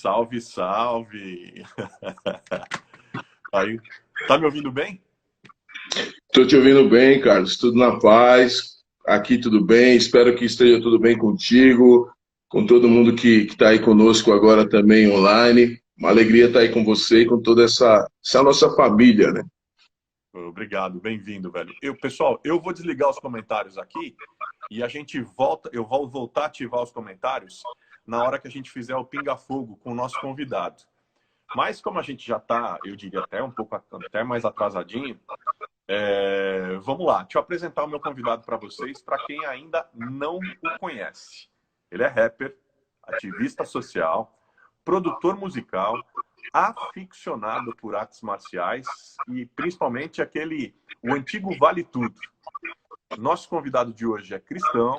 Salve, salve! Aí, tá me ouvindo bem? Estou te ouvindo bem, Carlos. Tudo na paz. Aqui tudo bem. Espero que esteja tudo bem contigo, com todo mundo que está aí conosco agora também online. Uma alegria estar aí com você e com toda essa nossa família, né? Obrigado, bem-vindo, velho. Pessoal, eu vou desligar os comentários aqui e a gente volta, eu vou voltar a ativar os comentários na hora que a gente fizer o pinga-fogo com o nosso convidado. Mas como a gente já está, eu diria até um pouco até mais atrasadinho, vamos lá. Deixa eu apresentar o meu convidado para vocês, para quem ainda não o conhece. Ele é rapper, ativista social, produtor musical, aficionado por artes marciais e principalmente o antigo Vale Tudo. Nosso convidado de hoje é cristão,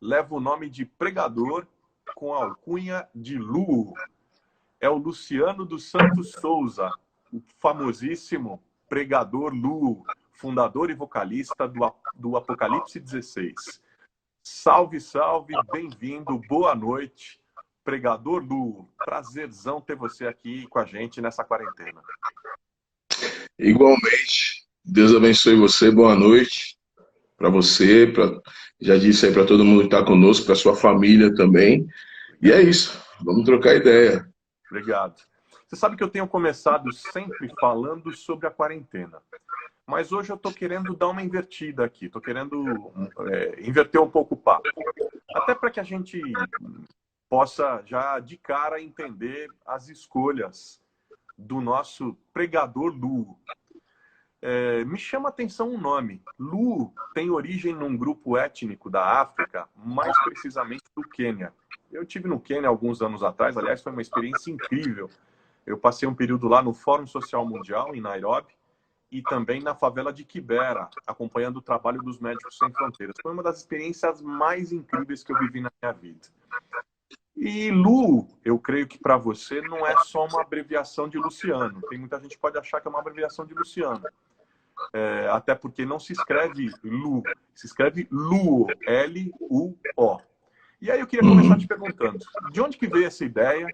leva o nome de pregador com a alcunha de Lu. É o Luciano dos Santos Souza, o famosíssimo pregador Lu, fundador e vocalista do Apocalipse 16. Salve, salve, bem-vindo, boa noite, pregador Lu. Prazerzão ter você aqui com a gente nessa quarentena. Igualmente, Deus abençoe você. Boa noite para você, já disse aí para todo mundo que está conosco, para sua família também. E é isso, vamos trocar ideia. Obrigado. Você sabe que eu tenho começado sempre falando sobre a quarentena. Mas hoje eu estou querendo dar uma invertida aqui. Estou querendo inverter um pouco o papo. Até para que a gente possa já de cara entender as escolhas do nosso pregador Lu. Me chama a atenção um nome. Lu tem origem num grupo étnico da África, mais precisamente do Quênia. Eu estive no Quênia alguns anos atrás, aliás, foi uma experiência incrível. Eu passei um período lá no Fórum Social Mundial, em Nairobi, e também na favela de Kibera, acompanhando o trabalho dos Médicos Sem Fronteiras. Foi uma das experiências mais incríveis que eu vivi na minha vida. E Lu, eu creio que para você não é só uma abreviação de Luciano. Tem muita gente que pode achar que é uma abreviação de Luciano. Até porque não se escreve Lu, se escreve Luo, L-U-O. E aí eu queria começar te perguntando, de onde que veio essa ideia?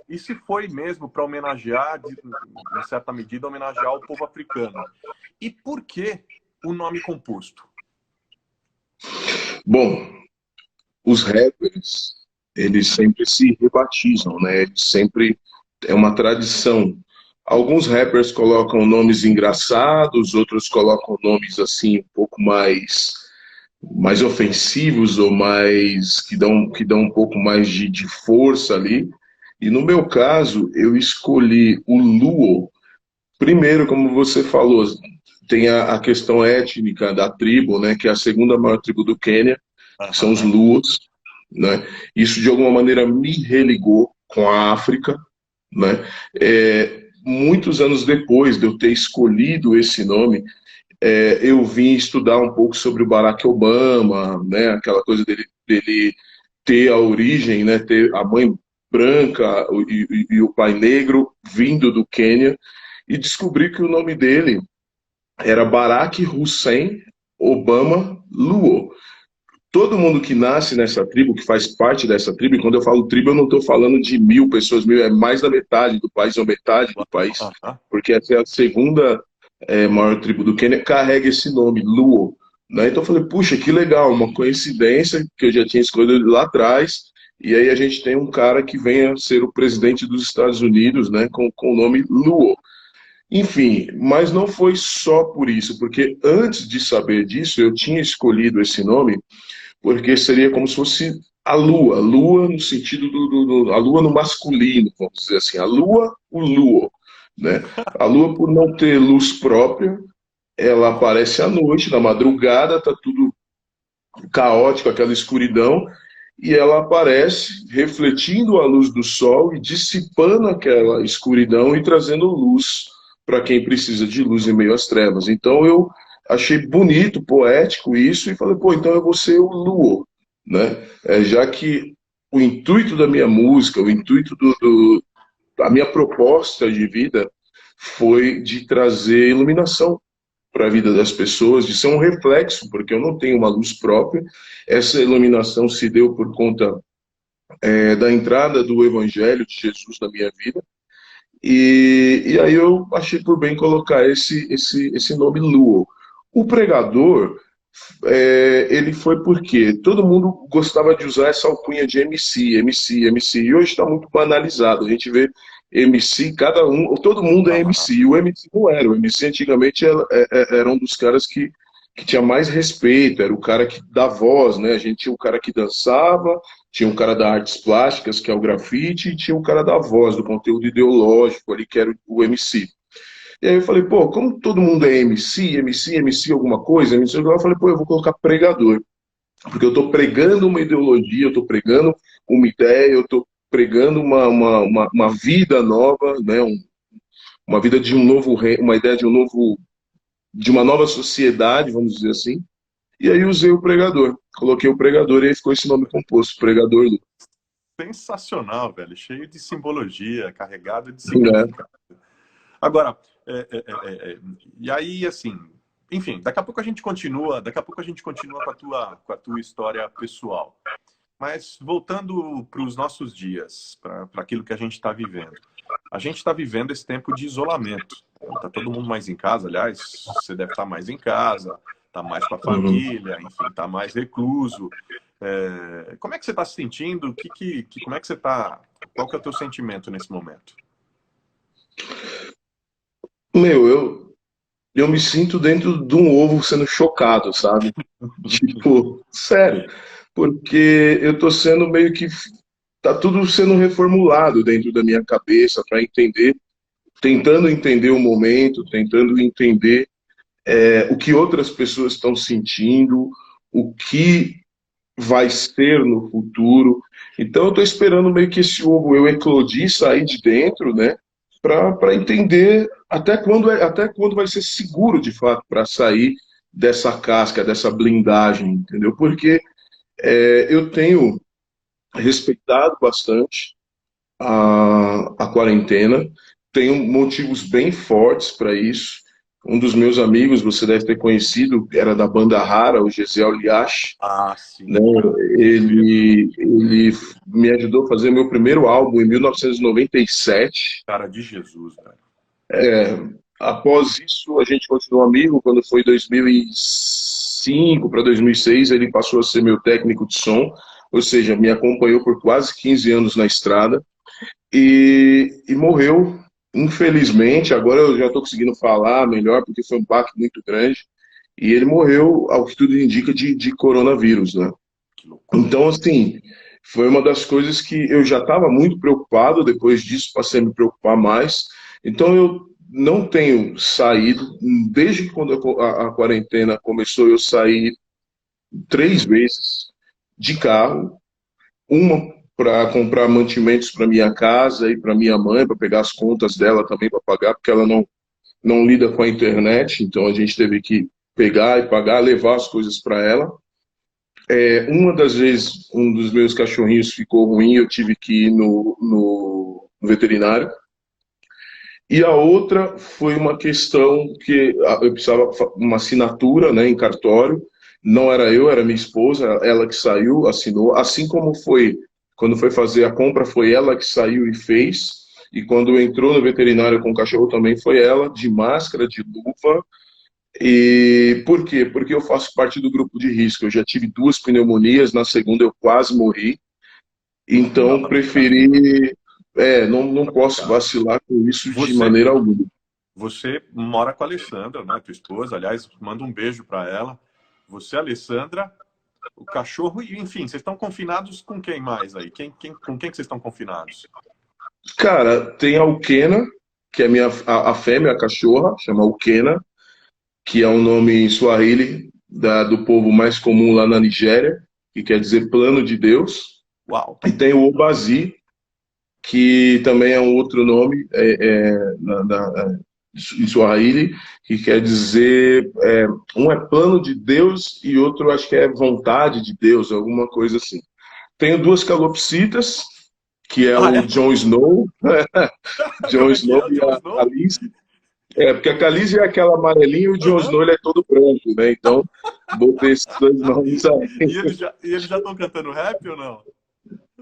E se foi mesmo para homenagear, em certa medida, homenagear o povo africano? E por que o nome composto? Bom, os rappers, eles sempre se rebatizam, né? Eles sempre é uma tradição. Alguns rappers colocam nomes engraçados, outros colocam nomes assim um pouco mais ofensivos ou mais que dão um pouco mais de força ali. E no meu caso, eu escolhi o Luo. Primeiro, como você falou, tem a questão étnica da tribo, né, que é a segunda maior tribo do Quênia, que são os Luos, né? Isso de alguma maneira me religou com a África, né? Muitos anos depois de eu ter escolhido esse nome, eu vim estudar um pouco sobre o Barack Obama, né? Aquela coisa dele ter a origem, né? Ter a mãe branca e o pai negro vindo do Quênia, e descobri que o nome dele era Barack Hussein Obama Luo. Todo mundo que nasce nessa tribo, que faz parte dessa tribo, e quando eu falo tribo, eu não estou falando de 1.000 pessoas, é mais da metade do país, ou metade do país, porque essa é a segunda maior tribo do Quênia, carrega esse nome, Luo. Né? Então eu falei, puxa, que legal, uma coincidência que eu já tinha escolhido lá atrás, e aí a gente tem um cara que vem a ser o presidente dos Estados Unidos, né, com o nome Luo. Enfim, mas não foi só por isso, porque antes de saber disso, eu tinha escolhido esse nome porque seria como se fosse a lua no sentido a lua no masculino, vamos dizer assim, a lua, o luo, né? A lua, por não ter luz própria, ela aparece à noite, na madrugada, tá tudo caótico, aquela escuridão, e ela aparece refletindo a luz do sol e dissipando aquela escuridão e trazendo luz para quem precisa de luz em meio às trevas. Então eu achei bonito, poético isso, e falei, pô, então eu vou ser o Luo, né? Já que o intuito da minha música, o intuito da minha proposta de vida foi de trazer iluminação para a vida das pessoas, de ser um reflexo, porque eu não tenho uma luz própria. Essa iluminação se deu por conta da entrada do Evangelho de Jesus na minha vida. E aí eu achei por bem colocar esse nome Luo. O pregador, ele foi porque todo mundo gostava de usar essa alcunha de MC, MC, MC, e hoje está muito banalizado. A gente vê MC, cada um, todo mundo é Aham. MC, e o MC não era. O MC antigamente era um dos caras que tinha mais respeito, era o cara que dá voz, né? A gente tinha o cara que dançava, tinha o cara da artes plásticas, que é o grafite, e tinha o cara da voz, do conteúdo ideológico ali, que era o MC. E aí eu falei, pô, como todo mundo é MC, MC, MC alguma coisa, MC, eu falei, pô, eu vou colocar pregador. Porque eu estou pregando uma ideologia, eu estou pregando uma ideia, eu estou pregando uma vida nova, né? Uma vida de um novo reino, uma ideia de um novo, de uma nova sociedade, vamos dizer assim. E aí usei o pregador. Coloquei o pregador e aí ficou esse nome composto, pregador Lu. Sensacional, velho. Cheio de simbologia, carregado de Né? significado. Agora, e aí, assim, enfim, daqui a pouco a gente continua com a tua história pessoal. Mas voltando para os nossos dias, para aquilo que a gente está vivendo. A gente está vivendo esse tempo de isolamento. Está todo mundo mais em casa, aliás, você deve estar mais em casa, está mais com a Uhum. família, enfim, está mais recluso. Como é que você está se sentindo? Como é que você está? Qual que é o teu sentimento nesse momento? Meu, eu me sinto dentro de um ovo sendo chocado, sabe? Tipo, sério. Porque eu tô sendo meio que. Tá tudo sendo reformulado dentro da minha cabeça para entender, tentando entender o momento, tentando entender o que outras pessoas estão sentindo, o que vai ser no futuro. Então eu tô esperando meio que esse ovo eu eclodir, sair de dentro, né? Para entender até quando vai ser seguro de fato para sair dessa casca, dessa blindagem, entendeu? Porque eu tenho respeitado bastante a quarentena, tenho motivos bem fortes para isso. Um dos meus amigos, você deve ter conhecido, era da banda Rara, o Gesiel Liache, Ah, né? sim, cara. Ele me ajudou a fazer meu primeiro álbum em 1997. Cara de Jesus, velho. Após isso, a gente continuou amigo. Quando foi 2005 para 2006, ele passou a ser meu técnico de som, ou seja, me acompanhou por quase 15 anos na estrada e morreu, infelizmente. Agora eu já estou conseguindo falar melhor, porque foi um baque muito grande. E ele morreu, ao que tudo indica, de coronavírus, né? Que loucura. Então, assim, foi uma das coisas que eu já estava muito preocupado, depois disso passei a me preocupar mais. Então, eu não tenho saído, desde que quando a quarentena começou, eu saí 3 vezes de carro, uma para comprar mantimentos para minha casa e para minha mãe, para pegar as contas dela também para pagar, porque ela não lida com a internet, então a gente teve que pegar e pagar, levar as coisas para ela. Uma das vezes, um dos meus cachorrinhos ficou ruim, eu tive que ir no veterinário. E a outra foi uma questão que eu precisava uma assinatura, né, em cartório. Não era eu, era minha esposa, ela que saiu, assinou. Assim como foi quando foi fazer a compra, foi ela que saiu e fez. E quando entrou no veterinário com o cachorro também foi ela, de máscara, de luva. E por quê? Porque eu faço parte do grupo de risco. Eu já tive 2 pneumonias, na segunda eu quase morri. Não, Então preferi, não posso cara. vacilar com isso de Você, maneira alguma. você mora com a Alessandra, né? Tua esposa. Aliás, manda um beijo para ela. Você, Alessandra, o cachorro, e enfim, vocês estão confinados com quem mais aí? Com quem que vocês estão confinados? Cara, tem a Ukena, que é a fêmea, a cachorra, chama Ukena, que é um nome em Swahili do povo mais comum lá na Nigéria, que quer dizer plano de Deus. Uau! E tem o Obazi, que também é um outro nome em Swahili, que quer dizer, um é plano de Deus e outro acho que é vontade de Deus, alguma coisa assim. Tenho 2 calopsitas, que é Ah, o é? Jon Snow, Jon Como é que Snow é o e Jon a Snow? Khaleesi. Porque a Khaleesi é aquela amarelinha e o Jon Aham. Snow ele é todo branco, né? Então, botei esses 2 nomes aí. E eles já estão cantando rap ou não?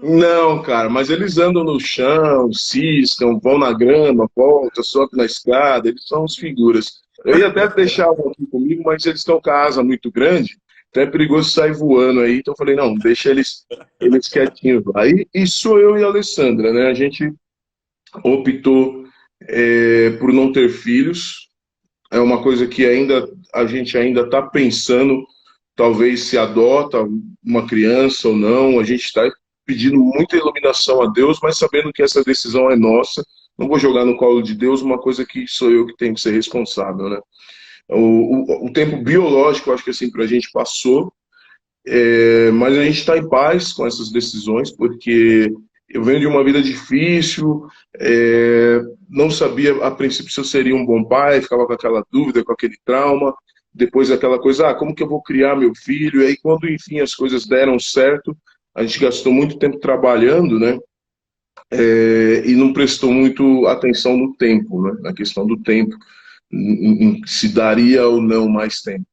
Não, cara, mas eles andam no chão, ciscam, vão na grama, voltam, sobem na escada, eles são uns figuras. Eu ia até deixar um aqui comigo, mas eles estão com a asa muito grande, então é perigoso sair voando aí. Então eu falei, não, deixa eles quietinhos lá. E sou eu e a Alessandra, né? A gente optou por não ter filhos. É uma coisa que a gente ainda está pensando, talvez se adota uma criança ou não. A gente está pedindo muita iluminação a Deus, mas sabendo que essa decisão é nossa. Não vou jogar no colo de Deus uma coisa que sou eu que tenho que ser responsável, né? O tempo biológico, eu acho que assim, para a gente passou, mas a gente está em paz com essas decisões, porque eu venho de uma vida difícil, não sabia a princípio se eu seria um bom pai, ficava com aquela dúvida, com aquele trauma, depois aquela coisa, como que eu vou criar meu filho? E aí quando, enfim, as coisas deram certo, a gente gastou muito tempo trabalhando, né? E não prestou muito atenção no tempo, né? Na questão do tempo, se daria ou não mais tempo.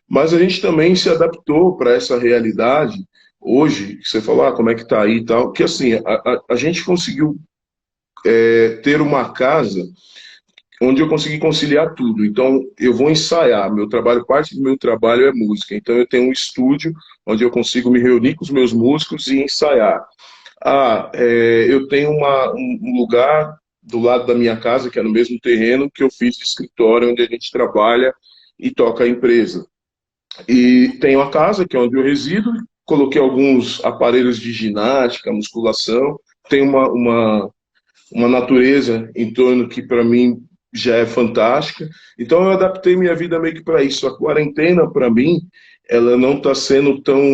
Mas a gente também se adaptou para essa realidade. Hoje, você falou, como é que tá aí e tal, que assim, a gente conseguiu ter uma casa onde eu consegui conciliar tudo. Então, eu vou ensaiar, meu trabalho, parte do meu trabalho é música. Então, eu tenho um estúdio onde eu consigo me reunir com os meus músicos e ensaiar. Eu tenho um lugar do lado da minha casa, que é no mesmo terreno, que eu fiz de escritório, onde a gente trabalha e toca a empresa. E tenho a casa, que é onde eu resido, coloquei alguns aparelhos de ginástica, musculação, tem uma natureza em torno que para mim já é fantástica. Então eu adaptei minha vida meio que para isso. A quarentena, para mim, ela não está sendo tão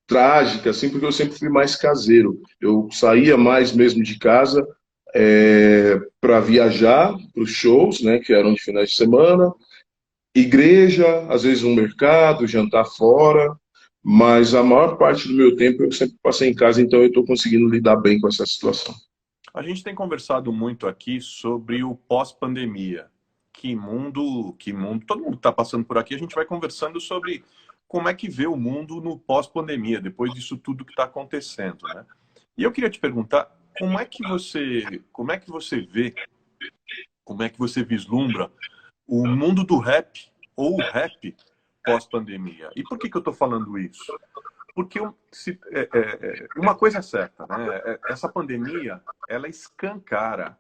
trágica assim, porque eu sempre fui mais caseiro. Eu saía mais mesmo de casa para viajar para os shows, né, que eram de finais de semana, igreja, às vezes um mercado, jantar fora, mas a maior parte do meu tempo eu sempre passei em casa, então eu estou conseguindo lidar bem com essa situação. A gente tem conversado muito aqui sobre o pós-pandemia. Que mundo, todo mundo está passando por aqui, a gente vai conversando sobre como é que vê o mundo no pós-pandemia, depois disso tudo que está acontecendo, né? E eu queria te perguntar, como é que você vê, como é que você vislumbra o mundo do rap ou o rap pós-pandemia? E por que eu estou falando isso? Porque uma coisa é certa, né? Essa pandemia, ela escancara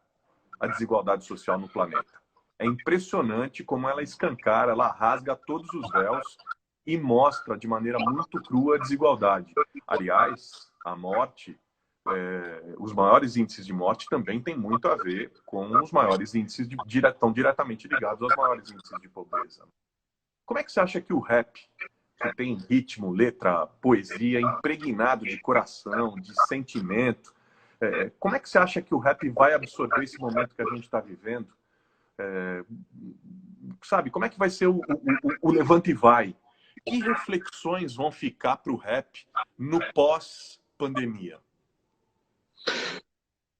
a desigualdade social no planeta. É impressionante como ela escancara, ela rasga todos os véus e mostra de maneira muito crua a desigualdade. Aliás, a morte, os maiores índices de morte também têm muito a ver com os maiores índices estão diretamente ligados aos maiores índices de pobreza. Como é que você acha que o rap, que tem ritmo, letra, poesia, impregnado de coração, de sentimento, como é que você acha que o rap vai absorver esse momento que a gente está vivendo? Sabe, como é que vai ser o levante e vai? Que reflexões vão ficar para o rap no pós-pandemia?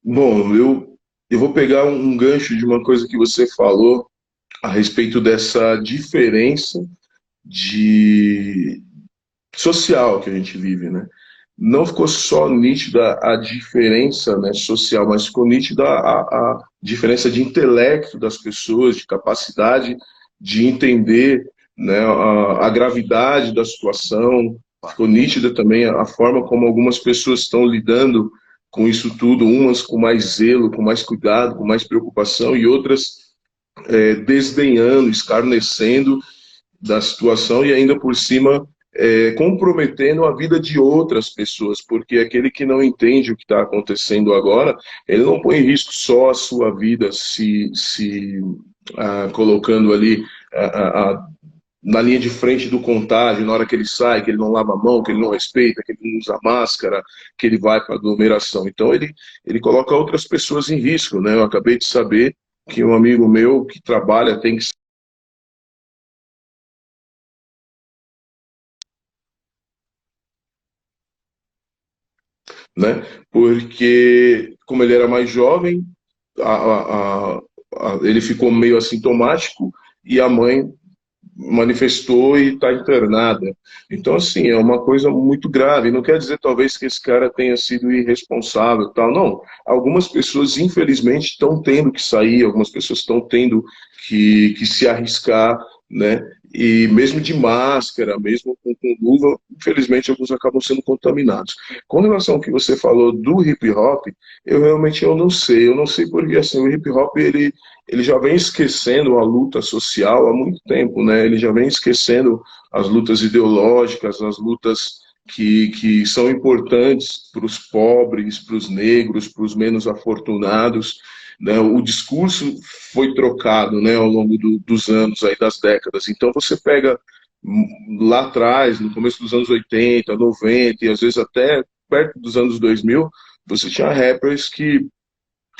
Bom, eu vou pegar um gancho de uma coisa que você falou a respeito dessa diferença de social que a gente vive, né? Não ficou só nítida a diferença, né, social, mas ficou nítida a diferença de intelecto das pessoas, de capacidade de entender, né, a gravidade da situação. Ficou nítida também a forma como algumas pessoas estão lidando com isso tudo, umas com mais zelo, com mais cuidado, com mais preocupação, e outras desdenhando, escarnecendo da situação e ainda por cima comprometendo a vida de outras pessoas, porque aquele que não entende o que está acontecendo agora, ele não põe em risco só a sua vida se colocando ali na linha de frente do contágio, na hora que ele sai, que ele não lava a mão, que ele não respeita, que ele não usa máscara, que ele vai para a aglomeração. Então ele coloca outras pessoas em risco, né? Eu acabei de saber que um amigo meu que trabalha tem que, né? Porque como ele era mais jovem, ele ficou meio assintomático e a mãe manifestou e está internada. Então, assim, é uma coisa muito grave. Não quer dizer, talvez, que esse cara tenha sido irresponsável, tal. Não. Algumas pessoas, infelizmente, estão tendo que sair, algumas pessoas estão tendo que se arriscar, né? E mesmo de máscara, mesmo com luva, infelizmente, alguns acabam sendo contaminados. Com relação ao que você falou do hip hop, eu não sei. Eu não sei porque, assim, o hip hop, ele já vem esquecendo a luta social há muito tempo, né? Ele já vem esquecendo as lutas ideológicas, as lutas que são importantes para os pobres, para os negros, para os menos afortunados, né? O discurso foi trocado, né, ao longo dos anos, aí, das décadas. Então você pega lá atrás, no começo dos anos 80, 90 e às vezes até perto dos anos 2000, você tinha rappers que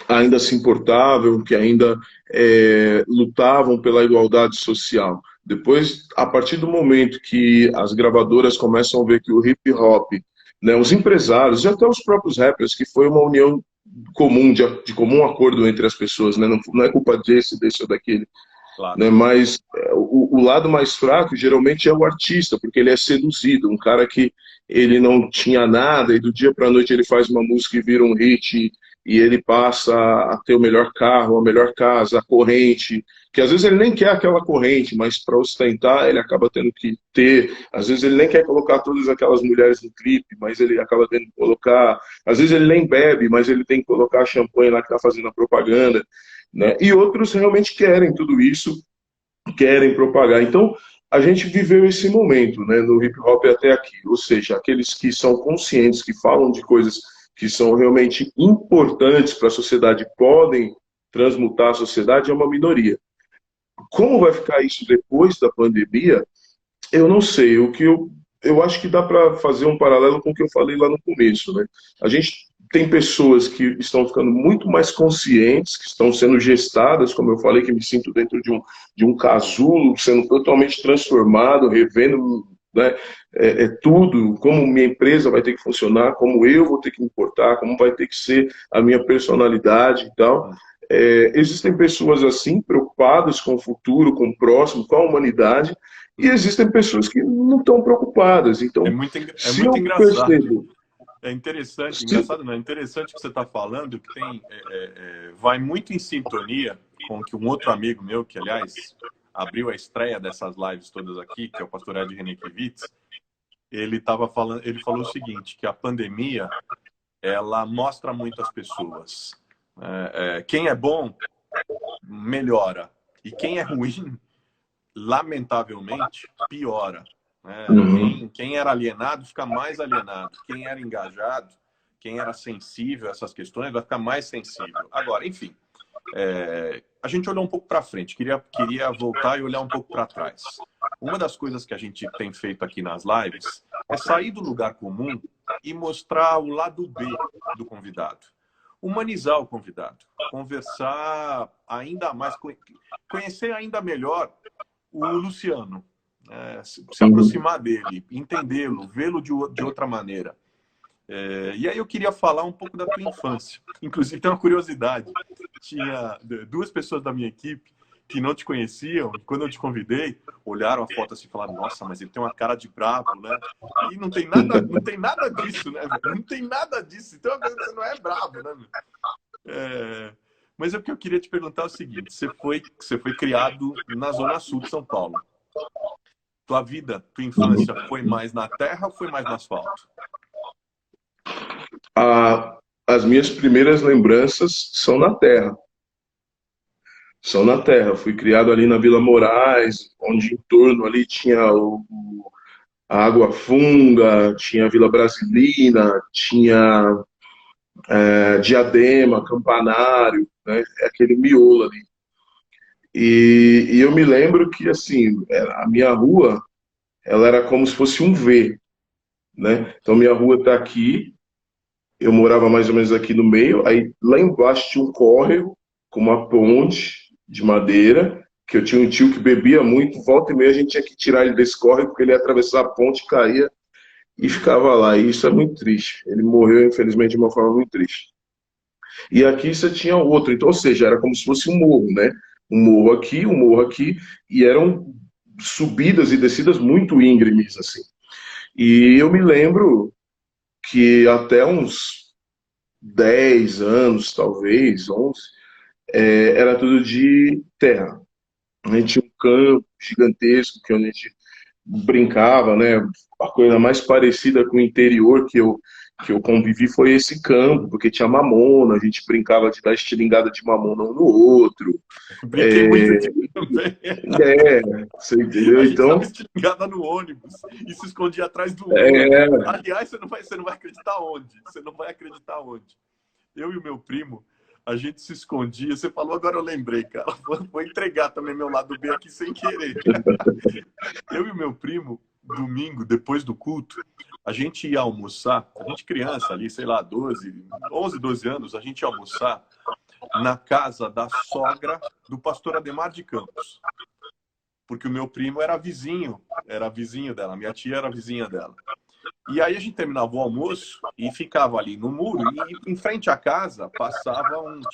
ainda se importavam, que ainda lutavam pela igualdade social. Depois, a partir do momento que as gravadoras começam a ver que o hip hop, né, os empresários e até os próprios rappers, que foi uma união comum, de comum acordo entre as pessoas, né, não é culpa desse ou daquele, Claro. né, mas o lado mais fraco geralmente é o artista, porque ele é seduzido, um cara que ele não tinha nada e do dia para a noite ele faz uma música e vira um hit e ele passa a ter o melhor carro, a melhor casa, a corrente, que às vezes ele nem quer aquela corrente, mas para ostentar ele acaba tendo que ter, às vezes ele nem quer colocar todas aquelas mulheres no clipe, mas ele acaba tendo que colocar, às vezes ele nem bebe, mas ele tem que colocar champanhe lá que está fazendo a propaganda, né? E outros realmente querem tudo isso, querem propagar. Então, a gente viveu esse momento, né, no hip hop até aqui, ou seja, aqueles que são conscientes, que falam de coisas que são realmente importantes para a sociedade, podem transmutar a sociedade, é uma minoria. Como vai ficar isso depois da pandemia? Eu não sei. Eu acho que dá para fazer um paralelo com o que eu falei lá no começo, né? A gente tem pessoas que estão ficando muito mais conscientes, que estão sendo gestadas, como eu falei, que me sinto dentro de um casulo, sendo totalmente transformado, revendo, né, tudo, como minha empresa vai ter que funcionar, como eu vou ter que me importar, como vai ter que ser a minha personalidade e tal. Existem pessoas assim, preocupadas com o futuro, com o próximo, com a humanidade, e existem pessoas que não estão preocupadas. Então, É se muito eu engraçado. percebo... É interessante, Se, engraçado não, é interessante o que você está falando, que tem, vai muito em sintonia com o que um outro amigo meu, que aliás abriu a estreia dessas lives todas aqui, que é o pastor Ed Renekiewicz, ele estava falando, ele falou o seguinte, que a pandemia, ela mostra muito as pessoas. Quem é bom, melhora. E quem é ruim, lamentavelmente, piora. Quem era alienado fica mais alienado. Quem era engajado, quem era sensível a essas questões, vai ficar mais sensível. Agora, enfim, a gente olhou um pouco para frente, queria voltar e olhar um pouco para trás. Uma das coisas que a gente tem feito aqui nas lives é sair do lugar comum e mostrar o lado B do convidado. Humanizar o convidado, conversar ainda mais, conhecer ainda melhor o Luciano, se aproximar dele, entendê-lo, vê-lo de outra maneira. E aí eu queria falar um pouco da tua infância. Inclusive, tem uma curiosidade. Tinha duas pessoas da minha equipe que não te conheciam, e quando eu te convidei, olharam a foto assim e falaram, nossa, mas ele tem uma cara de bravo, né? E não tem nada disso, né? Não tem nada disso. Então, você não é bravo, né? Mas o que eu queria te perguntar é o seguinte, você foi criado na Zona Sul de São Paulo. Tua vida, tua infância, foi mais na terra ou foi mais no asfalto? As minhas primeiras lembranças são na terra. São na terra. Fui criado ali na Vila Moraes, onde em torno ali tinha a Água Funga, tinha a Vila Brasilina, tinha Diadema, Campanário, né? Aquele miolo ali. E eu me lembro que, assim, a minha rua, ela era como se fosse um V, né? Então, minha rua está aqui, eu morava mais ou menos aqui no meio, aí lá embaixo tinha um córrego com uma ponte de madeira, que eu tinha um tio que bebia muito, volta e meia a gente tinha que tirar ele desse córrego, porque ele ia atravessar a ponte, caía e ficava lá. E isso é muito triste. Ele morreu, infelizmente, de uma forma muito triste. E aqui você tinha outro, então, ou seja, era como se fosse um morro, né? Um morro aqui, e eram subidas e descidas muito íngremes, assim. E eu me lembro que até uns 10 anos, talvez, 11, era tudo de terra. A gente tinha um campo gigantesco que a gente brincava, né? A coisa mais parecida com o interior que eu convivi foi esse campo, porque tinha mamona, a gente brincava de dar estilingada de mamona um no outro. Brinquei muito disso também. Você entendeu? A gente dava Então, estilingada no ônibus e se escondia atrás do muro. Aliás, você não vai acreditar onde. Você não vai acreditar onde. Eu e o meu primo, a gente se escondia. Você falou, agora eu lembrei, cara. Vou entregar também meu lado B aqui sem querer. Eu e o meu primo, domingo, depois do culto, a gente ia almoçar. A gente criança ali, sei lá, 11, 12 anos, a gente ia almoçar na casa da sogra do pastor Ademar de Campos. Porque o meu primo era vizinho dela. Minha tia era vizinha dela. E aí a gente terminava o almoço e ficava ali no muro e em frente à casa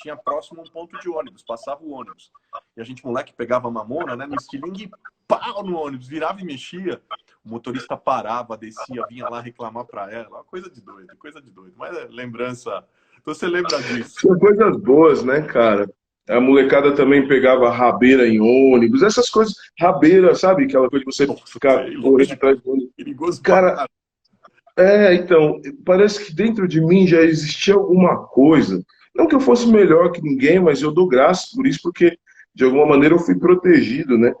tinha próximo um ponto de ônibus, passava o ônibus. E a gente, moleque, pegava a mamona, né, no estilingue e pau no ônibus, virava e mexia. O motorista parava, descia, vinha lá reclamar pra ela. Uma coisa de doido, coisa de doido. Mas é lembrança... Então você lembra disso? são coisas boas, né, cara? A molecada também pegava rabeira em ônibus, essas coisas, rabeira, sabe? Aquela coisa de você Nossa, ficar sei, correndo lógico. atrás do ônibus. Perigoso pra Cara, caralho. então, parece que dentro de mim já existia alguma coisa. Não que eu fosse melhor que ninguém, mas eu dou graças por isso, porque de alguma maneira eu fui protegido, né?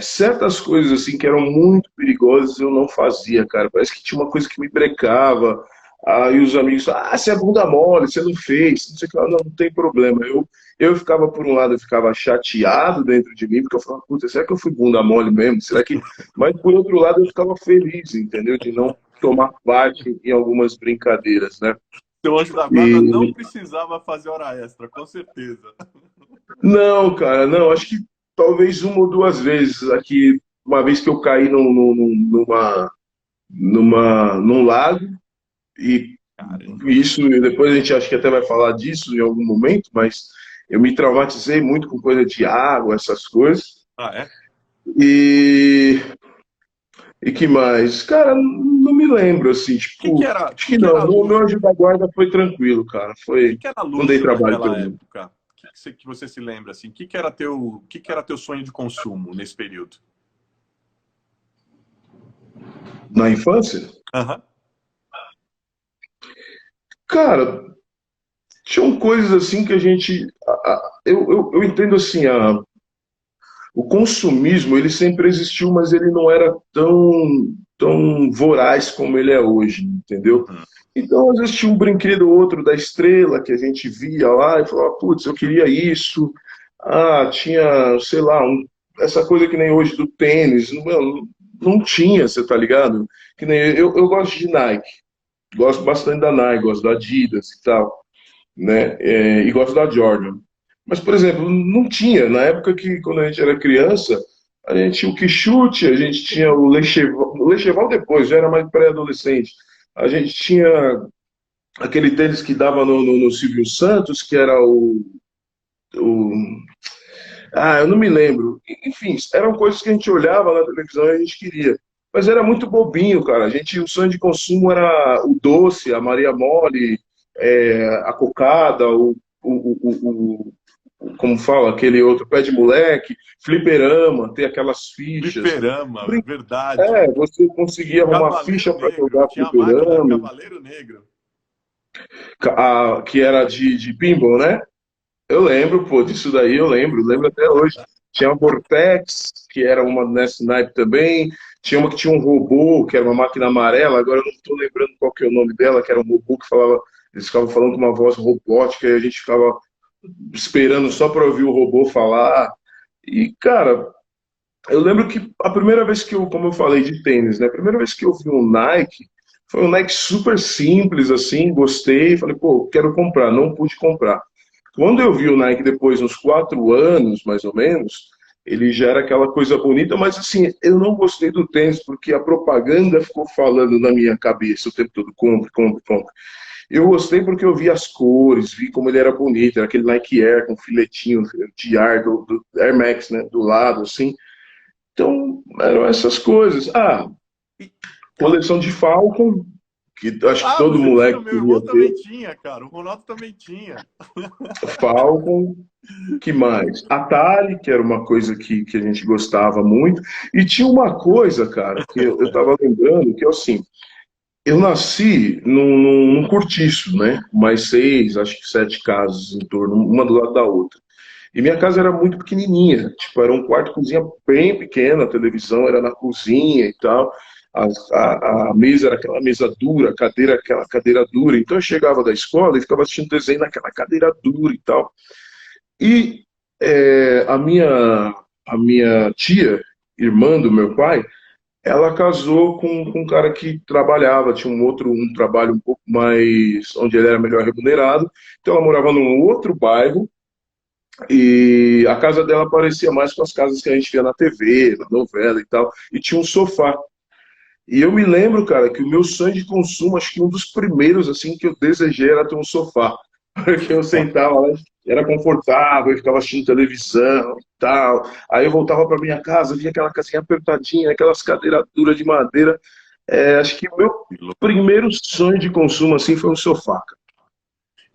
Certas coisas assim que eram muito perigosas eu não fazia, cara. Parece que tinha uma coisa que me brecava. Aí os amigos falavam, você é bunda mole, você não fez, não sei o que lá, não, não tem problema. Eu ficava, por um lado, eu ficava chateado dentro de mim, porque eu falava, puta, será que eu fui bunda mole mesmo? Será que... Mas, por outro lado, eu ficava feliz, entendeu? De não tomar parte em algumas brincadeiras, né? Seu anjo da guarda não E precisava fazer hora extra, com certeza. não, cara, não, acho que talvez uma ou duas vezes aqui, uma vez que eu caí num lago, e Caramba. isso depois a gente acho que até vai falar disso em algum momento, mas eu me traumatizei muito com coisa de água, essas coisas. Ah, é? E, e que mais? Cara, não me lembro, assim, tipo, acho Que que que não, era o meu luxo? anjo da guarda foi tranquilo, cara, Que era não dei luxo trabalho pra naquela mim. época? Que você se lembra assim? Que era teu sonho de consumo nesse período? Na infância? Aham. Cara, tinham coisas assim que a gente. Eu entendo assim, o consumismo ele sempre existiu, mas ele não era tão voraz como ele é hoje, entendeu? Uhum. Então, às vezes tinha um brinquedo ou outro da Estrela que a gente via lá e falava, putz, eu queria isso. Ah, tinha, sei lá, essa coisa que nem hoje do tênis. Não tinha, você tá ligado? Que nem eu gosto de Nike, gosto bastante da Nike, gosto da Adidas e tal, né? E gosto da Jordan. Mas, por exemplo, não tinha. Na época que, quando a gente era criança, a gente tinha o Quixote, a gente tinha o Lecheval depois, já era mais pré-adolescente. A gente tinha aquele tênis que dava no Silvio Santos, que era o... Ah, eu não me lembro. Enfim, eram coisas que a gente olhava na televisão e a gente queria. Mas era muito bobinho, cara. O sonho de consumo era o doce, a Maria Mole, a cocada, como fala, aquele outro pé de moleque, fliperama, ter aquelas fichas. Fliperama, verdade. Você conseguia arrumar Cavaleiro ficha para Negro. jogar Tinha a máquina fliperama, Cavaleiro Negro. que era de pinball, né? Eu lembro, pô, disso daí eu lembro até hoje. Tinha a Vortex, que era uma nessa naipe também. Tinha uma que tinha um robô, que era uma máquina amarela. Agora eu não estou lembrando qual que é o nome dela, que era um robô que falava. Eles ficavam falando com uma voz robótica e a gente ficava esperando só para ouvir o robô falar. E, cara, eu lembro que a primeira vez que como eu falei de tênis, né? A primeira vez que eu vi um Nike, foi um Nike super simples, assim, gostei. Falei, pô, quero comprar, não pude comprar. Quando eu vi o Nike depois, uns 4 anos, mais ou menos, ele já era aquela coisa bonita, mas assim, eu não gostei do tênis, porque a propaganda ficou falando na minha cabeça o tempo todo, compre, compre, compre. Eu gostei porque eu vi as cores, vi como ele era bonito, era aquele Nike Air com filetinho de ar, do Air Max, né, do lado, assim. Então, eram essas coisas. Ah, E- coleção de Falcon, que acho que Ah, todo você tinha, moleque meu queria irmão ter. também tinha, cara. O Ronaldo também tinha. Falcon, que mais? Atari, que era uma coisa que a gente gostava muito. E tinha uma coisa, cara, que eu tava lembrando, que é assim, eu nasci num cortiço, né? Mais seis, acho que sete casas em torno, uma do lado da outra. E minha casa era muito pequenininha, tipo, era um quarto-cozinha bem pequeno, a televisão era na cozinha e tal. A mesa era aquela mesa dura, a cadeira aquela cadeira dura. Então eu chegava da escola e ficava assistindo desenho naquela cadeira dura e tal. E a minha tia, irmã do meu pai, ela casou com um cara que trabalhava, tinha um trabalho um pouco mais, onde ele era melhor remunerado. Então ela morava num outro bairro e a casa dela parecia mais com as casas que a gente via na TV, na novela e tal. E tinha um sofá. E eu me lembro, cara, que o meu sonho de consumo, acho que um dos primeiros, assim, que eu desejei era ter um sofá. Porque eu sentava lá, era confortável, eu ficava assistindo televisão e tal. Aí eu voltava para minha casa, via aquela casinha apertadinha, aquelas cadeiras duras de madeira. Acho que o meu primeiro sonho de consumo, assim, foi um sofá, cara.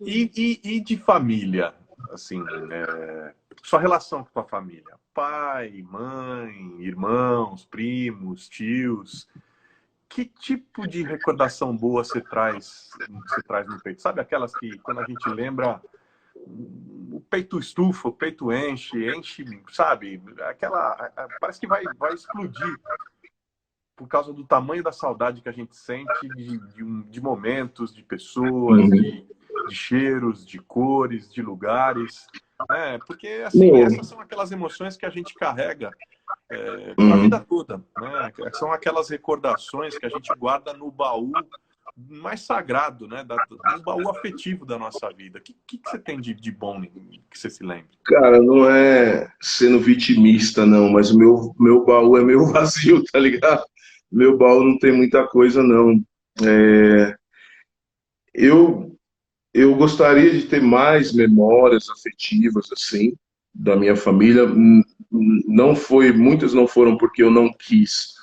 E de família, assim, sua relação com a família? Pai, mãe, irmãos, primos, tios. Que tipo de recordação boa você traz no peito? Sabe aquelas que, quando a gente lembra, o peito estufa, o peito enche, sabe? Parece que vai explodir por causa do tamanho da saudade que a gente sente de momentos, de pessoas, Uhum. de cheiros, de cores, de lugares. Né? Porque, assim, Meu, essas são aquelas emoções que a gente carrega para a vida uhum. toda. Né? São aquelas recordações que a gente guarda no baú mais sagrado, né? No baú afetivo da nossa vida. O que você tem de bom que você se lembre? Cara, não é sendo vitimista, não, mas o meu baú é meio vazio, tá ligado? Meu baú não tem muita coisa, não. É, eu, eu gostaria de ter mais memórias afetivas, assim, da minha família. Não foi, muitas não foram porque eu não quis.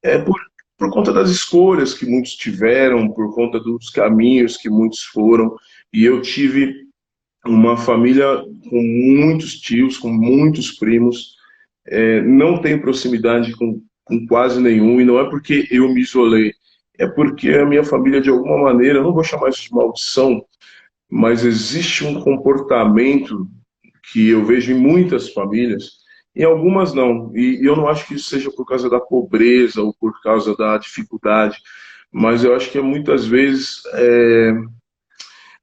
É por conta das escolhas que muitos tiveram, por conta dos caminhos que muitos foram. E eu tive uma família com muitos tios, com muitos primos. Não tenho proximidade com quase nenhum, e não é porque eu me isolei, é porque a minha família, de alguma maneira, eu não vou chamar isso de maldição, mas existe um comportamento que eu vejo em muitas famílias, em algumas não, e eu não acho que isso seja por causa da pobreza ou por causa da dificuldade, mas eu acho que muitas vezes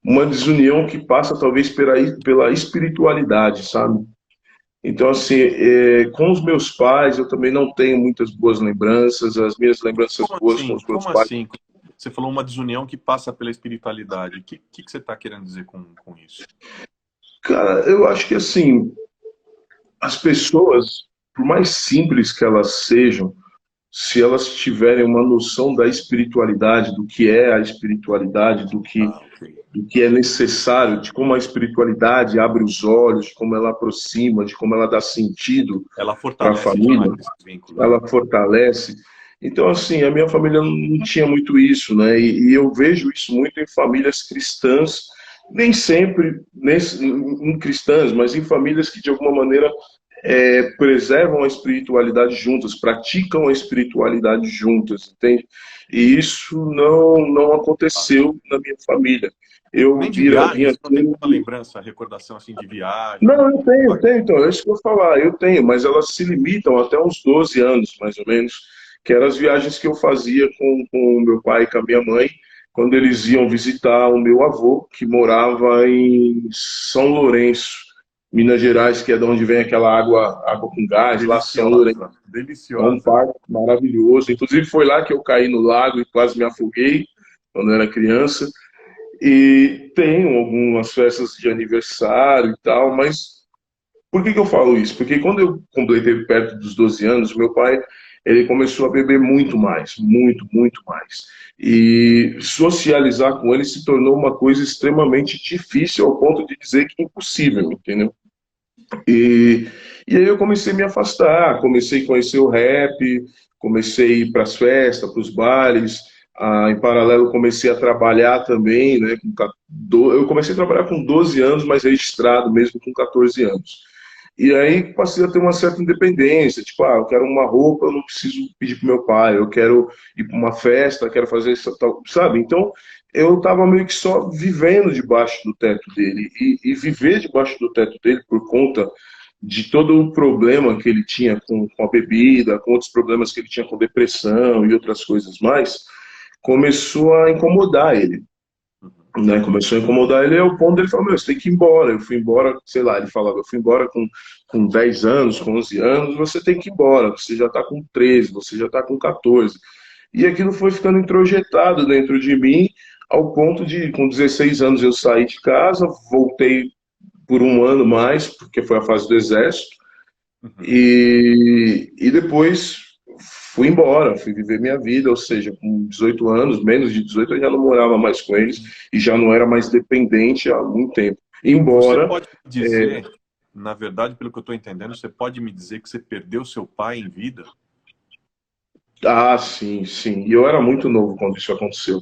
uma desunião que passa talvez pela espiritualidade, sabe? Então, assim, com os meus pais, eu também não tenho muitas boas lembranças. As minhas lembranças Como boas com assim? os meus Como pais. assim? Você falou uma desunião que passa pela espiritualidade. O que você está querendo dizer com isso? Cara, eu acho que, assim, as pessoas, por mais simples que elas sejam, se elas tiverem uma noção da espiritualidade, do que é a espiritualidade, Ah, ok. do que é necessário, de como a espiritualidade abre os olhos, de como ela aproxima, de como ela dá sentido Ela para a fortalece demais família, esses vínculos, né? ela fortalece. Então, assim, a minha família não tinha muito isso, né? E eu vejo isso muito em famílias cristãs, nem sempre em cristãs, mas em famílias que, de alguma maneira, preservam a espiritualidade juntas, praticam a espiritualidade juntas, entende? E isso não aconteceu na minha família. Nem Eu de vinha viagem, você não tem tendo. nenhuma lembrança, recordação assim de viagem. Não, eu tenho, então, é isso que eu vou falar, eu tenho, mas elas se limitam até uns 12 anos, mais ou menos, que eram as viagens que eu fazia com o meu pai e com a minha mãe, quando eles iam visitar o meu avô, que morava em São Lourenço, Minas Gerais, que é de onde vem aquela água com gás, lá São Lourenço. Deliciosa, É um deliciosa. parque maravilhoso. Inclusive foi lá que eu caí no lago e quase me afoguei quando eu era criança. E tenho algumas festas de aniversário e tal, mas por que eu falo isso? Porque quando eu completei perto dos 12 anos, meu pai, ele começou a beber muito mais, muito, muito mais. E socializar com ele se tornou uma coisa extremamente difícil, ao ponto de dizer que impossível, entendeu? E, e aí eu comecei a me afastar, comecei a conhecer o rap, comecei a ir para as festas, para os bares. Em paralelo comecei a trabalhar também, né? Eu comecei a trabalhar com 12 anos, mas registrado mesmo com 14 anos. E aí passei a ter uma certa independência, tipo, eu quero uma roupa, eu não preciso pedir pro meu pai, eu quero ir para uma festa, quero fazer isso, tal, sabe? Então, eu estava meio que só vivendo debaixo do teto dele, e viver debaixo do teto dele por conta de todo o problema que ele tinha com a bebida, com outros problemas que ele tinha com depressão e outras coisas mais, começou a incomodar ele, né? Começou a incomodar ele ao ponto dele falar, meu, você tem que ir embora. Eu fui embora, sei lá, ele falava, eu fui embora com 10 anos, com 11 anos, você tem que ir embora, você já está com 13, você já está com 14. E aquilo foi ficando introjetado dentro de mim, ao ponto de, com 16 anos, eu saí de casa, voltei por um ano mais, porque foi a fase do exército, Uhum. e depois fui embora, fui viver minha vida, ou seja, com 18 anos, menos de 18, eu já não morava mais com eles e já não era mais dependente há muito tempo. Você Embora, pode me dizer, na verdade, pelo que eu estou entendendo, você pode me dizer que você perdeu seu pai em vida? sim, sim, e eu era muito novo quando isso aconteceu.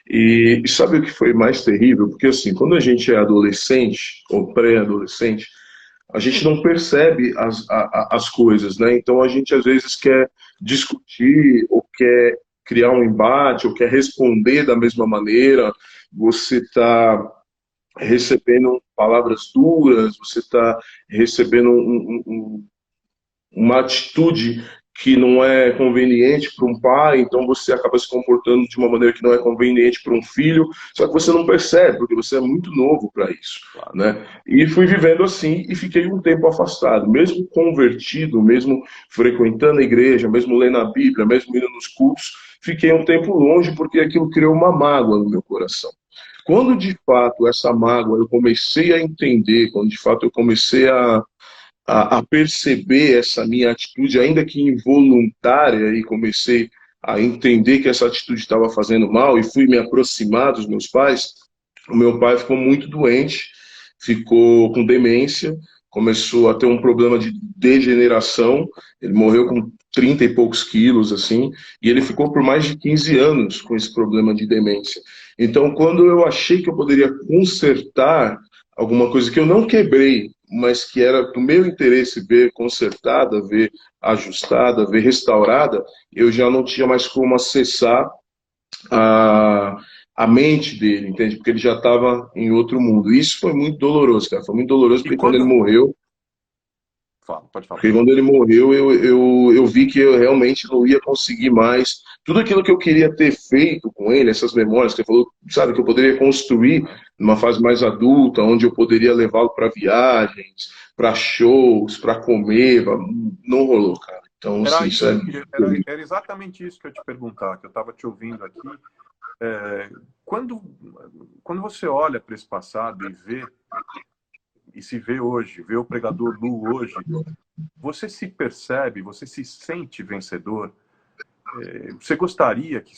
E sabe o que foi mais terrível? Porque assim, quando a gente é adolescente ou pré-adolescente, a gente não percebe as coisas, né? Então a gente às vezes quer discutir, ou quer criar um embate, ou quer responder da mesma maneira. Você está recebendo palavras duras, você está recebendo uma atitude que não é conveniente para um pai, então você acaba se comportando de uma maneira que não é conveniente para um filho, só que você não percebe, porque você é muito novo para isso, Claro. né? E fui vivendo assim e fiquei um tempo afastado, mesmo convertido, mesmo frequentando a igreja, mesmo lendo a Bíblia, mesmo indo nos cultos, fiquei um tempo longe porque aquilo criou uma mágoa no meu coração. Quando de fato essa mágoa eu comecei a entender, quando de fato eu comecei a perceber essa minha atitude, ainda que involuntária, e comecei a entender que essa atitude estava fazendo mal e fui me aproximar dos meus pais, o meu pai ficou muito doente, ficou com demência, começou a ter um problema de degeneração, ele morreu com 30 e poucos quilos, assim, e ele ficou por mais de 15 anos com esse problema de demência. Então, quando eu achei que eu poderia consertar alguma coisa que eu não quebrei, mas que era do meu interesse ver consertada, ver ajustada, ver restaurada, eu já não tinha mais como acessar a, a mente dele, entende? Porque ele já estava em outro mundo. Isso foi muito doloroso, cara. Foi muito doloroso E porque quando ele quando... morreu, Fala, pode falar. porque quando ele morreu, eu vi que eu realmente não ia conseguir mais. Tudo aquilo que eu queria ter feito com ele, essas memórias que ele falou, sabe, que eu poderia construir numa fase mais adulta, onde eu poderia levá-lo para viagens, para shows, para comer, não rolou, cara. Então, Era assim, isso é. isso que era exatamente isso que eu ia te perguntar, que eu estava te ouvindo aqui. É, quando quando você olha para esse passado e se vê hoje, vê o pregador Lu hoje, você se percebe, você se sente vencedor? Você gostaria que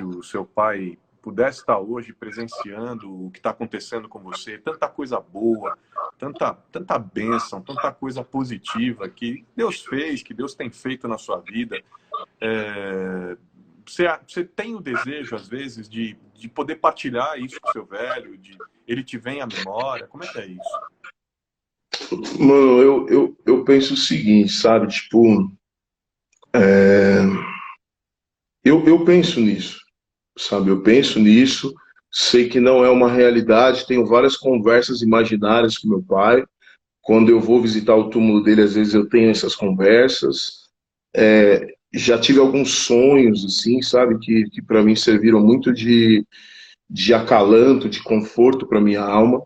o seu pai pudesse estar hoje presenciando o que está acontecendo com você? Tanta coisa boa, tanta bênção, tanta coisa positiva que Deus fez, que Deus tem feito na sua vida. Você tem o desejo, às vezes, de poder partilhar isso com o seu velho, de ele te vem à memória? Como é que é isso? Mano, eu penso o seguinte, sabe? Tipo, eu penso nisso, sabe? Eu penso nisso, sei que não é uma realidade, tenho várias conversas imaginárias com meu pai. Quando eu vou visitar o túmulo dele, às vezes eu tenho essas conversas. Já tive alguns sonhos, assim, sabe? Que para mim serviram muito de acalanto, de conforto para minha alma.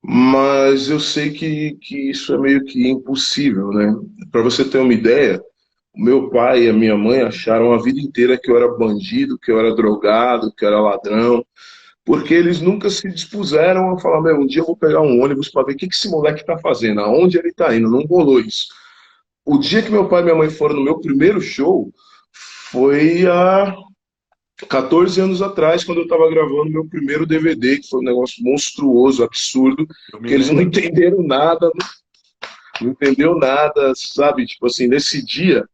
Mas eu sei que isso é meio que impossível, né? Para você ter uma ideia, o meu pai e a minha mãe acharam a vida inteira que eu era bandido, que eu era drogado, que eu era ladrão, porque eles nunca se dispuseram a falar, meu, um dia eu vou pegar um ônibus para ver o que esse moleque está fazendo, aonde ele está indo, não rolou isso. O dia que meu pai e minha mãe foram no meu primeiro show foi há 14 anos atrás, quando eu estava gravando meu primeiro DVD, que foi um negócio monstruoso, absurdo, Eu me que eles não lembro. entenderam nada, não entendeu nada, sabe? Tipo assim, nesse dia,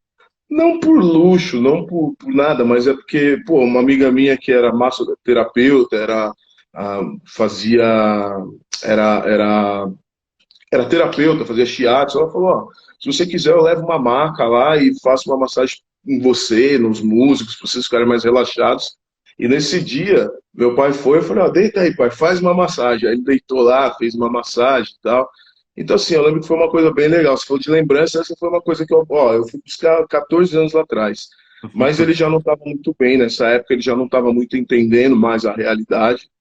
não por luxo, não por nada, mas é porque, pô, uma amiga minha que era massoterapeuta, fazia, era, era, era terapeuta, fazia shiatsu, ela falou, ó, se você quiser eu levo uma maca lá e faço uma massagem em você, nos músicos, para vocês ficarem mais relaxados. E nesse dia, meu pai foi, eu falei, ó, deita aí, pai, faz uma massagem. Aí ele deitou lá, fez uma massagem e tal. Então, assim, eu lembro que foi uma coisa bem legal. Se for de lembrança, essa foi uma coisa que eu fui buscar 14 anos lá atrás. Mas ele já não estava muito bem nessa época, ele já não estava muito entendendo mais a realidade.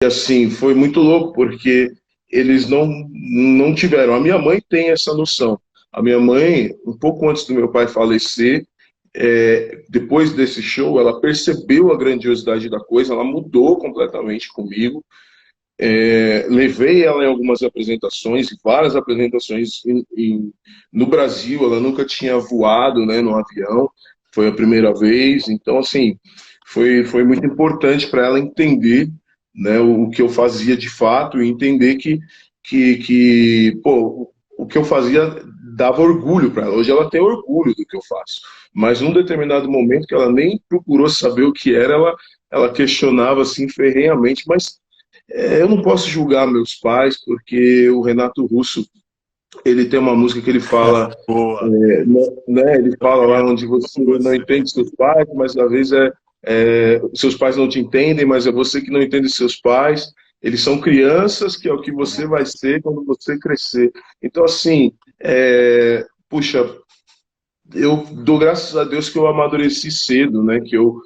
E assim, foi muito louco, porque eles não tiveram. A minha mãe tem essa noção. A minha mãe, um pouco antes do meu pai falecer, depois desse show, ela percebeu a grandiosidade da coisa, ela mudou completamente comigo. Levei ela em algumas apresentações, várias apresentações no Brasil. Ela nunca tinha voado, né, no avião, foi a primeira vez. Então, assim, foi muito importante para ela entender, né, o que eu fazia de fato e entender pô, o que eu fazia dava orgulho para ela. Hoje ela tem orgulho do que eu faço, mas num determinado momento que ela nem procurou saber o que era, ela questionava assim ferrenhamente, mas eu não posso julgar meus pais, porque o Renato Russo, ele tem uma música que ele fala, Boa. né, ele Tô fala lá querendo onde você com não você. entende seus pais, mas às vezes seus pais não te entendem, mas é você que não entende seus pais. Eles são crianças, que é o que você vai ser quando você crescer. Então, assim, puxa, eu dou graças a Deus que eu amadureci cedo, né, que eu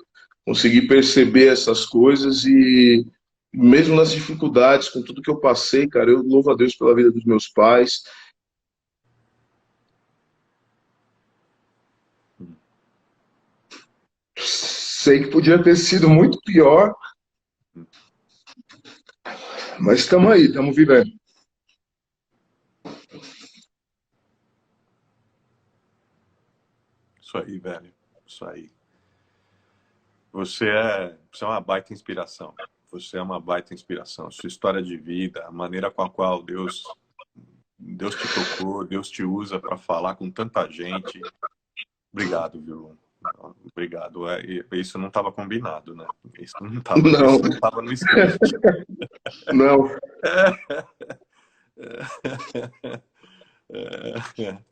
consegui perceber essas coisas e mesmo nas dificuldades, com tudo que eu passei, cara, eu louvo a Deus pela vida dos meus pais. Sei que podia ter sido muito pior, mas estamos aí, estamos vivendo. Isso aí, velho. Isso aí. Você é uma baita inspiração. Você é uma baita inspiração. Sua história de vida, a maneira com a qual Deus te tocou, Deus te usa para falar com tanta gente. Obrigado, viu? Obrigado. Isso não estava combinado, né? Não, Isso não tava no script. não.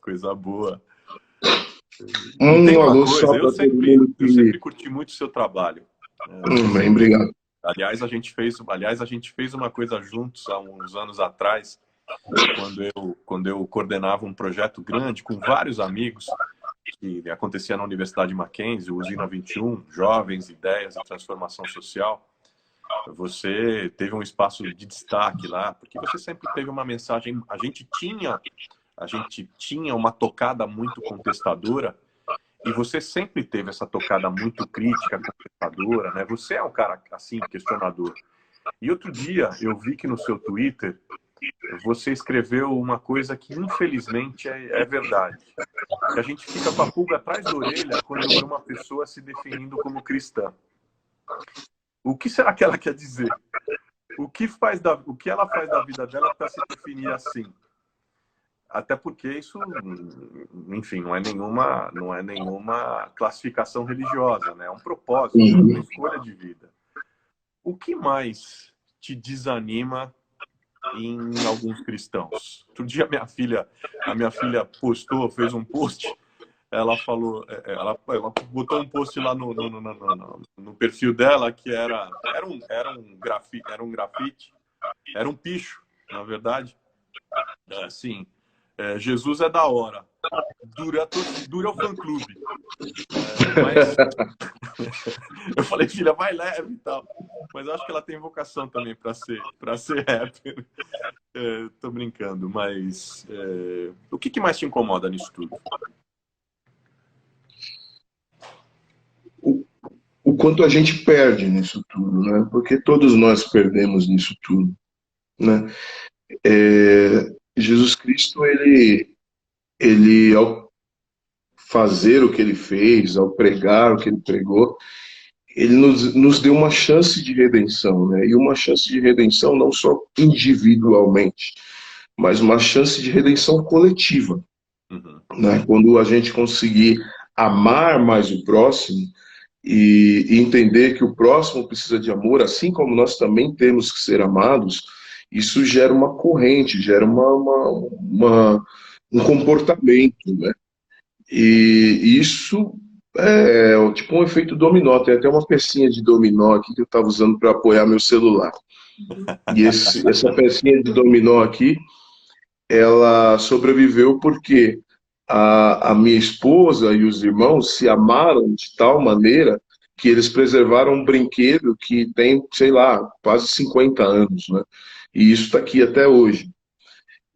Coisa boa. E tem uma Alô só coisa, para todo mundo eu que. sempre curti muito o seu trabalho. Bem, obrigado. Aliás, a gente fez uma coisa juntos há uns anos atrás, quando eu coordenava um projeto grande com vários amigos que acontecia na Universidade Mackenzie, o Usina 21, Jovens, Ideias e Transformação Social. Você teve um espaço de destaque lá, porque você sempre teve uma mensagem. A gente tinha uma tocada muito contestadora, e você sempre teve essa tocada muito crítica, contestadora, né? Você é um cara assim, questionador. E outro dia eu vi que no seu Twitter você escreveu uma coisa que infelizmente é verdade. Que a gente fica com a pulga atrás da orelha quando vê uma pessoa se definindo como cristã. O que será que ela quer dizer? O que ela faz da vida dela para se definir assim? Até porque isso, enfim, não é nenhuma classificação religiosa, né? É um propósito, é uma escolha de vida. O que mais te desanima em alguns cristãos? Outro dia a minha filha fez um post. Ela falou, ela botou um post lá no perfil dela que era um grafite, era um picho, na verdade. Assim, Jesus é da hora, dura o fã-clube. Mas eu falei, filha, vai leve e tal. Mas eu acho que ela tem vocação também para ser rapper. Tô brincando, mas o que mais te incomoda nisso tudo? O quanto a gente perde nisso tudo, né? Porque todos nós perdemos nisso tudo, né? Jesus Cristo, ele fazer o que ele fez, ao pregar o que ele pregou, ele nos deu uma chance de redenção, né? E uma chance de redenção não só individualmente, mas uma chance de redenção coletiva, né? Quando a gente conseguir amar mais o próximo e entender que o próximo precisa de amor, assim como nós também temos que ser amados, isso gera uma corrente, gera um comportamento, né? E isso é tipo um efeito dominó. Tem até uma pecinha de dominó aqui que eu estava usando para apoiar meu celular. E essa pecinha de dominó aqui, ela sobreviveu porque a minha esposa e os irmãos se amaram de tal maneira que eles preservaram um brinquedo que tem, sei lá, quase 50 anos, né? E isso está aqui até hoje.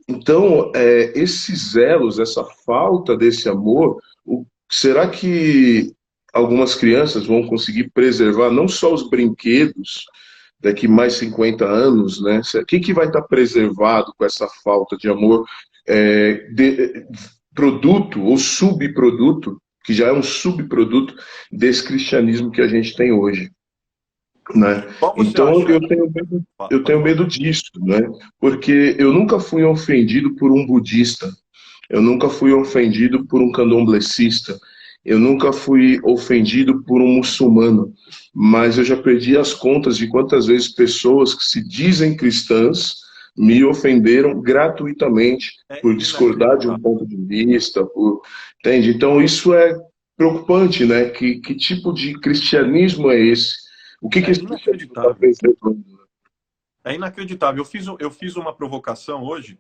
Então, esses elos, essa falta desse amor, será que algumas crianças vão conseguir preservar não só os brinquedos daqui mais 50 anos, né? O que vai estar preservado com essa falta de amor? Produto ou subproduto, que já é um subproduto desse cristianismo que a gente tem hoje, né? Então eu tenho medo disso, né? Porque eu nunca fui ofendido por um budista, eu nunca fui ofendido por um candomblessista, eu nunca fui ofendido por um muçulmano, mas eu já perdi as contas de quantas vezes pessoas que se dizem cristãs me ofenderam gratuitamente por discordar de um ponto de vista, entende? Então isso é preocupante, né? Que tipo de cristianismo é esse? O que esse cristianismo está preservando? É inacreditável. Eu fiz uma provocação hoje,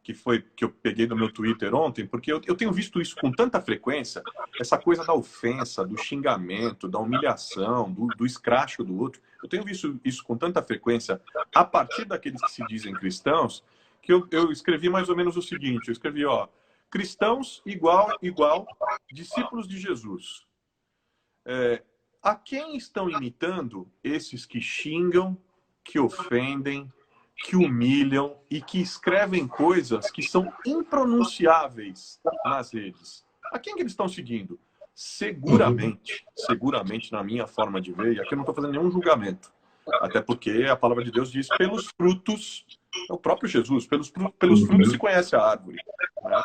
que eu peguei do meu Twitter ontem, porque eu tenho visto isso com tanta frequência, essa coisa da ofensa, do xingamento, da humilhação, do escracho do outro. Eu tenho visto isso com tanta frequência a partir daqueles que se dizem cristãos, que eu escrevi mais ou menos o seguinte, eu escrevi, ó, cristãos igual, discípulos de Jesus. A quem estão imitando esses que xingam, que ofendem, que humilham e que escrevem coisas que são impronunciáveis nas redes? A quem que eles estão seguindo? Seguramente, na minha forma de ver, e aqui eu não estou fazendo nenhum julgamento, até porque a palavra de Deus diz pelos frutos, é o próprio Jesus, pelos frutos se conhece a árvore, né?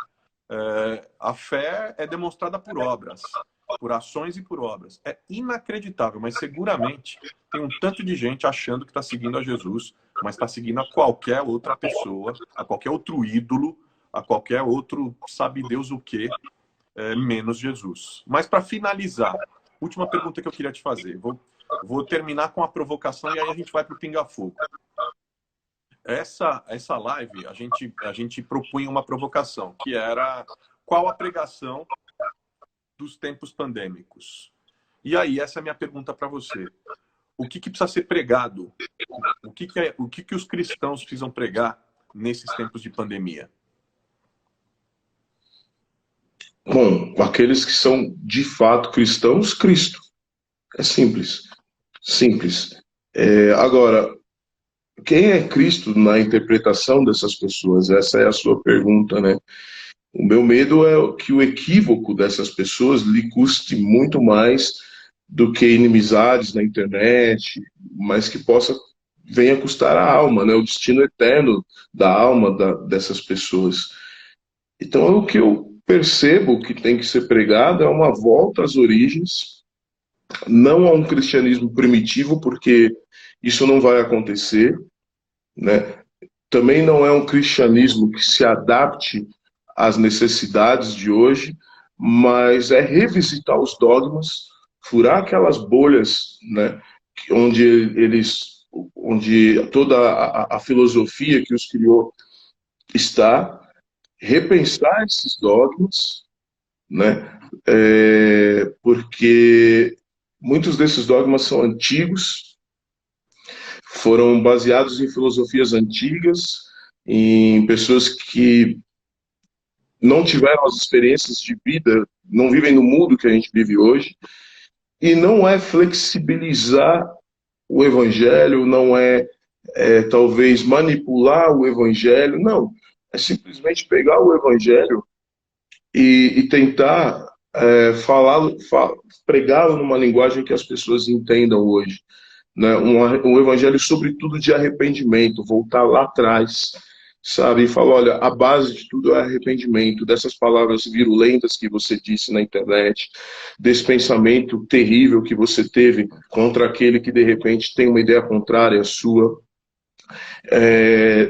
A fé é demonstrada por obras, por ações e por obras. É inacreditável, mas seguramente tem um tanto de gente achando que está seguindo a Jesus, mas está seguindo a qualquer outra pessoa, a qualquer outro ídolo, a qualquer outro sabe Deus o quê, menos Jesus. Mas para finalizar, última pergunta que eu queria te fazer. Vou terminar com a provocação e aí a gente vai para o pinga-fogo. Essa live, a gente propunha uma provocação, que era qual a pregação dos tempos pandêmicos. E aí, essa é a minha pergunta para você. O que precisa ser pregado? O que os cristãos precisam pregar nesses tempos de pandemia? Bom, aqueles que são de fato cristãos, Cristo. É simples. Simples. Agora, quem é Cristo na interpretação dessas pessoas? Essa é a sua pergunta, né? O meu medo é que o equívoco dessas pessoas lhe custe muito mais do que inimizades na internet, mas que venha custar a alma, né? O destino eterno da alma dessas pessoas. Então, o que eu percebo que tem que ser pregado é uma volta às origens, não a um cristianismo primitivo, porque isso não vai acontecer, né? Também não é um cristianismo que se adapte às necessidades de hoje, mas é revisitar os dogmas, furar aquelas bolhas, né, onde toda a filosofia que os criou está, repensar esses dogmas, né, porque muitos desses dogmas são antigos, foram baseados em filosofias antigas, em pessoas que não tiveram as experiências de vida, não vivem no mundo que a gente vive hoje, e não é flexibilizar o evangelho, não talvez manipular o evangelho, não. É simplesmente pegar o evangelho e tentar pregá-lo numa linguagem que as pessoas entendam hoje, né? Um evangelho sobretudo de arrependimento, voltar lá atrás, sabe? E falar, olha, a base de tudo é arrependimento, dessas palavras virulentas que você disse na internet, desse pensamento terrível que você teve contra aquele que de repente tem uma ideia contrária à sua,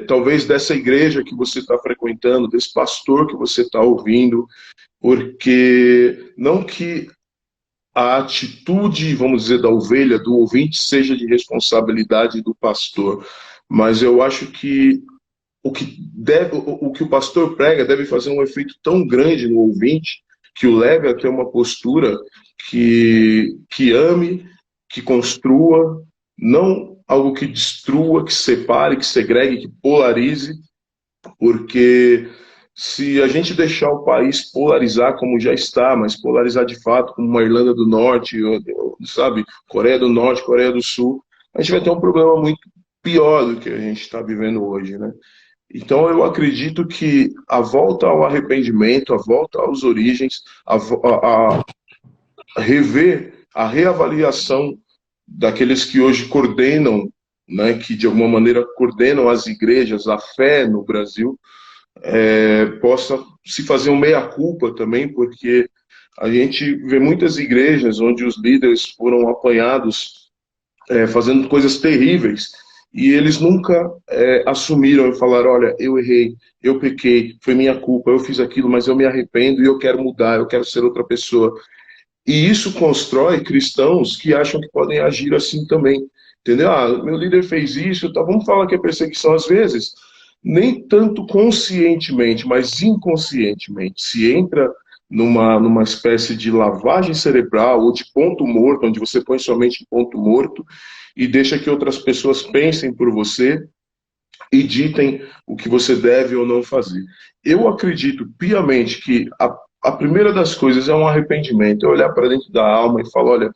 talvez dessa igreja que você está frequentando, desse pastor que você está ouvindo, porque não que a atitude, vamos dizer, da ovelha, do ouvinte, seja de responsabilidade do pastor, mas eu acho que o que o pastor prega deve fazer um efeito tão grande no ouvinte que o leve a ter uma postura que ame, que construa, não algo que destrua, que separe, que segregue, que polarize, porque se a gente deixar o país polarizar como já está, mas polarizar de fato, como uma Irlanda do Norte, sabe, Coreia do Norte, Coreia do Sul, a gente vai ter um problema muito pior do que a gente está vivendo hoje, né? Então eu acredito que a volta ao arrependimento, a volta às origens, a rever, a reavaliação daqueles que hoje coordenam, né, que de alguma maneira coordenam as igrejas, a fé no Brasil, possa se fazer um meia-culpa também, porque a gente vê muitas igrejas onde os líderes foram apanhados fazendo coisas terríveis e eles nunca assumiram e falaram, olha, eu errei, eu pequei, foi minha culpa, eu fiz aquilo, mas eu me arrependo e eu quero mudar, eu quero ser outra pessoa. E isso constrói cristãos que acham que podem agir assim também. Entendeu? Ah, meu líder fez isso, tá, vamos falar que é perseguição às vezes. Nem tanto conscientemente, mas inconscientemente. Se entra numa espécie de lavagem cerebral ou de ponto morto, onde você põe somente em ponto morto e deixa que outras pessoas pensem por você e ditem o que você deve ou não fazer. Eu acredito piamente que a primeira das coisas é um arrependimento, é olhar para dentro da alma e falar, olha,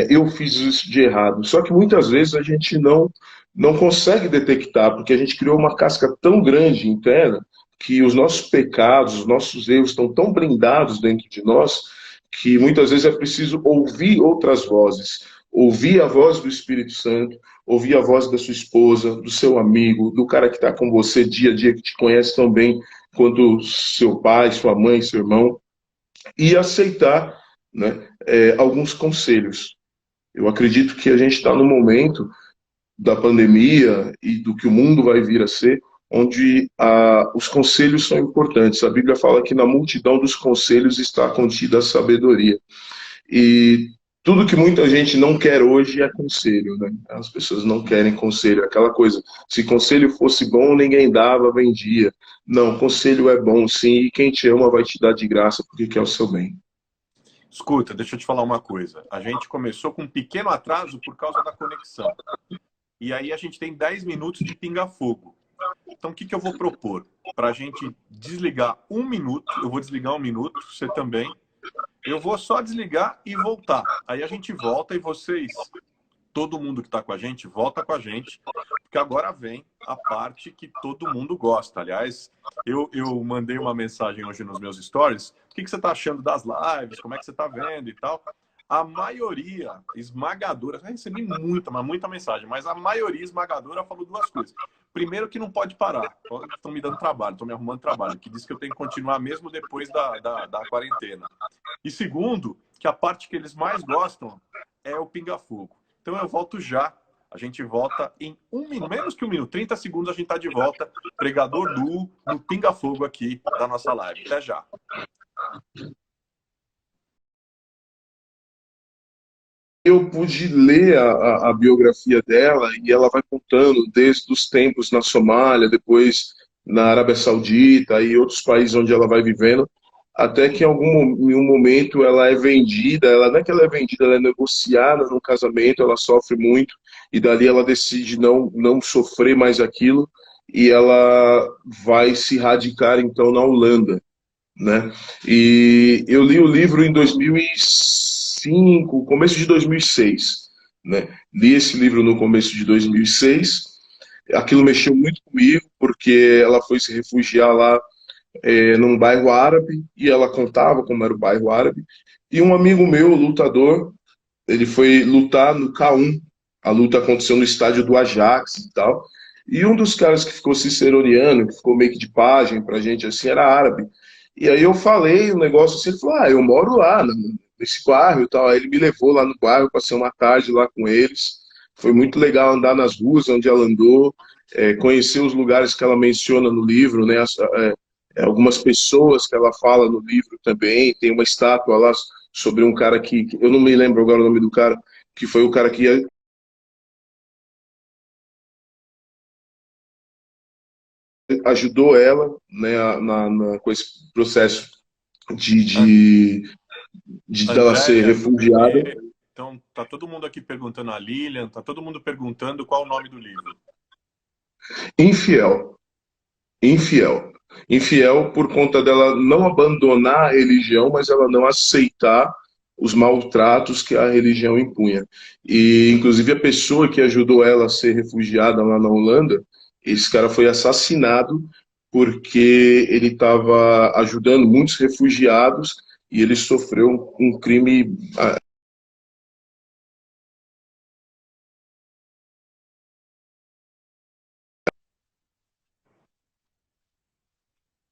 eu fiz isso de errado. Só que muitas vezes a gente não consegue detectar, porque a gente criou uma casca tão grande interna que os nossos pecados, os nossos erros estão tão blindados dentro de nós que muitas vezes é preciso ouvir outras vozes, ouvir a voz do Espírito Santo, ouvir a voz da sua esposa, do seu amigo, do cara que está com você dia a dia, que te conhece tão bem quanto seu pai, sua mãe, seu irmão, e aceitar, né, alguns conselhos. Eu acredito que a gente está no momento da pandemia e do que o mundo vai vir a ser, onde os conselhos são importantes. A Bíblia fala que na multidão dos conselhos está contida a sabedoria. E tudo que muita gente não quer hoje é conselho, né? As pessoas não querem conselho, aquela coisa, se conselho fosse bom, ninguém dava, vendia. Não, conselho é bom sim, e quem te ama vai te dar de graça porque quer o seu bem. Escuta, deixa eu te falar uma coisa. A gente começou com um pequeno atraso por causa da conexão. E aí a gente tem 10 minutos de pinga-fogo. Então o que eu vou propor? Para a gente desligar 1 minuto, eu vou desligar 1 minuto, você também. Eu vou só desligar e voltar. Aí a gente volta e vocês, todo mundo que está com a gente, volta com a gente. Porque agora vem a parte que todo mundo gosta. Aliás, eu mandei uma mensagem hoje nos meus stories. O que você está achando das lives? Como é que você está vendo e tal? A maioria esmagadora, eu recebi muita mensagem, mas a maioria esmagadora falou 2 coisas. Primeiro, que não pode parar. Estão me dando trabalho, estão me arrumando trabalho, que diz que eu tenho que continuar mesmo depois da quarentena. E segundo, que a parte que eles mais gostam é o pinga-fogo. Então eu volto já. A gente volta em 1 minuto, menos que 1 minuto, 30 segundos a gente está de volta. Pregador Nu no pinga-fogo aqui da nossa live. Até já. Eu pude ler a biografia dela e ela vai contando desde os tempos na Somália, depois na Arábia Saudita e outros países onde ela vai vivendo, até que em um momento ela é vendida, ela não é que ela é vendida, ela é negociada no casamento, ela sofre muito e dali ela decide não sofrer mais aquilo e ela vai se radicar então na Holanda, né? E eu li o livro em 2005, começo de 2006, né? Li esse livro no começo de 2006. Aquilo mexeu muito comigo, porque ela foi se refugiar lá num bairro árabe, e ela contava como era o bairro árabe. E um amigo meu, lutador, ele foi lutar no K1. A luta aconteceu no estádio do Ajax e tal. E um dos caras que ficou ciceroniano, que ficou meio que de pajem pra gente, assim, era árabe. E aí eu falei um negócio assim, ele falou, eu moro lá, nesse bairro e tal. Aí ele me levou lá no bairro, passei uma tarde lá com eles. Foi muito legal andar nas ruas onde ela andou, conhecer os lugares que ela menciona no livro, né? Algumas pessoas que ela fala no livro também. Tem uma estátua lá sobre um cara que eu não me lembro agora o nome do cara, que foi o cara que ajudou ela, né, com esse processo de, An- de, de ela ser Andréia, do refugiada. bebê. Então, tá todo mundo aqui perguntando a Lilian, tá todo mundo perguntando qual o nome do livro. Infiel, infiel. Infiel por conta dela não abandonar a religião, mas ela não aceitar os maltratos que a religião impunha. E, inclusive, a pessoa que ajudou ela a ser refugiada lá na Holanda, esse cara foi assassinado porque ele estava ajudando muitos refugiados e ele sofreu um crime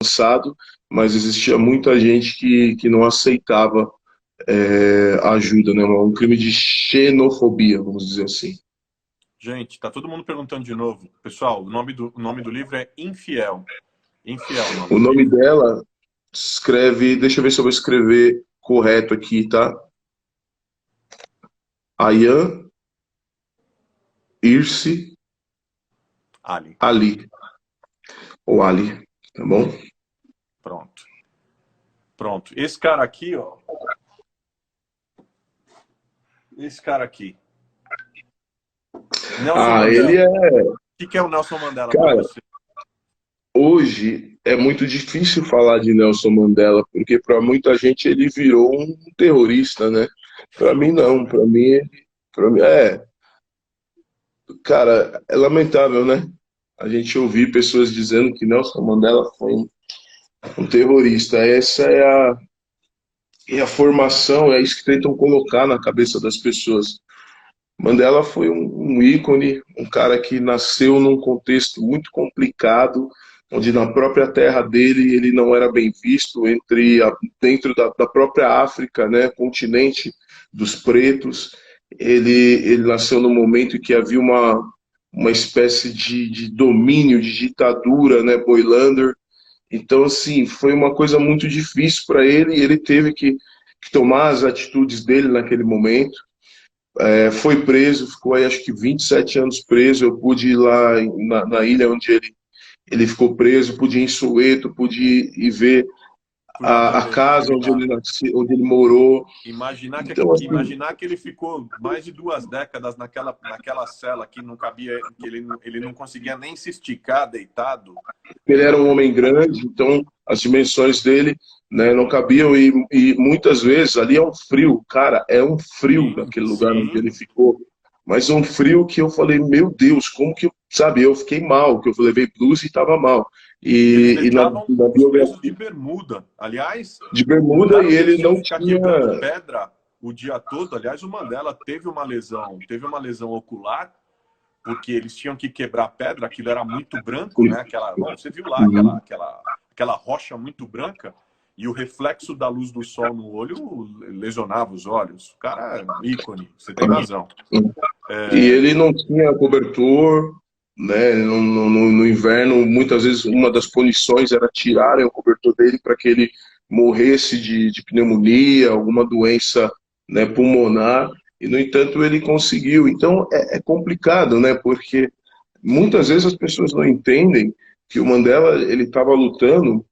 avançado, mas existia muita gente que não aceitava a ajuda, né? Um crime de xenofobia, vamos dizer assim. Gente, tá todo mundo perguntando de novo. Pessoal, o nome do livro é Infiel. Infiel, o nome O do nome livro. dela escreve, deixa eu ver se eu vou escrever correto aqui, tá? Ayan Irse Ali. Ali, ou Ali, tá bom? Pronto. Pronto. Esse cara aqui, ó. Esse cara aqui. Nelson Ele Mandela. é, O que é o Nelson Mandela para cara, você? hoje é muito difícil falar de Nelson Mandela, porque para muita gente ele virou um terrorista, né? Para mim Loucura, não, né? para mim cara, é lamentável, né? A gente ouvir pessoas dizendo que Nelson Mandela foi um terrorista. Essa é a formação, é isso que tentam colocar na cabeça das pessoas. Mandela foi um ícone, um cara que nasceu num contexto muito complicado, onde na própria terra dele ele não era bem visto dentro da própria África, né, continente dos pretos. Ele nasceu num momento em que havia uma espécie de domínio, de ditadura, né, Boilander. Então, assim, foi uma coisa muito difícil para ele e ele teve que tomar as atitudes dele naquele momento. Foi preso, ficou aí acho que 27 anos preso. Eu pude ir lá na ilha onde ele ficou preso, pude ir em Soweto, pude ir ver Fui lá a também, casa estive onde lá. ele nasceu, onde ele morou. Então, assim, Imaginar que ele ficou mais de 2 décadas naquela cela que não cabia, que ele não conseguia nem se esticar deitado. ele era um homem grande, então as dimensões dele, né, não cabiam e muitas vezes ali é um frio, cara, é um frio Sim, naquele lugar onde ele sim. ficou, mas um frio que eu falei, meu Deus, como que, sabe, eu fiquei mal, que eu levei blues e estava mal. E eles E deixavam na os presos de biografia bermuda. Aliás, de bermuda contaram e que eles ele tinham não que ficar tinha. quebrando pedra o dia todo. Aliás, o Mandela teve uma lesão ocular, porque eles tinham que quebrar pedra, aquilo era muito branco, né? Bom, você viu lá Uhum. aquela rocha muito branca, e o reflexo da luz do sol no olho lesionava os olhos. O cara é um ícone, você tem razão. E ele não tinha cobertor, né? No inverno, muitas vezes, uma das punições era tirarem o cobertor dele para que ele morresse de pneumonia, alguma doença, né, pulmonar. E, no entanto, ele conseguiu. Então, é complicado, né? Porque muitas vezes as pessoas não entendem que o Mandela ele estava lutando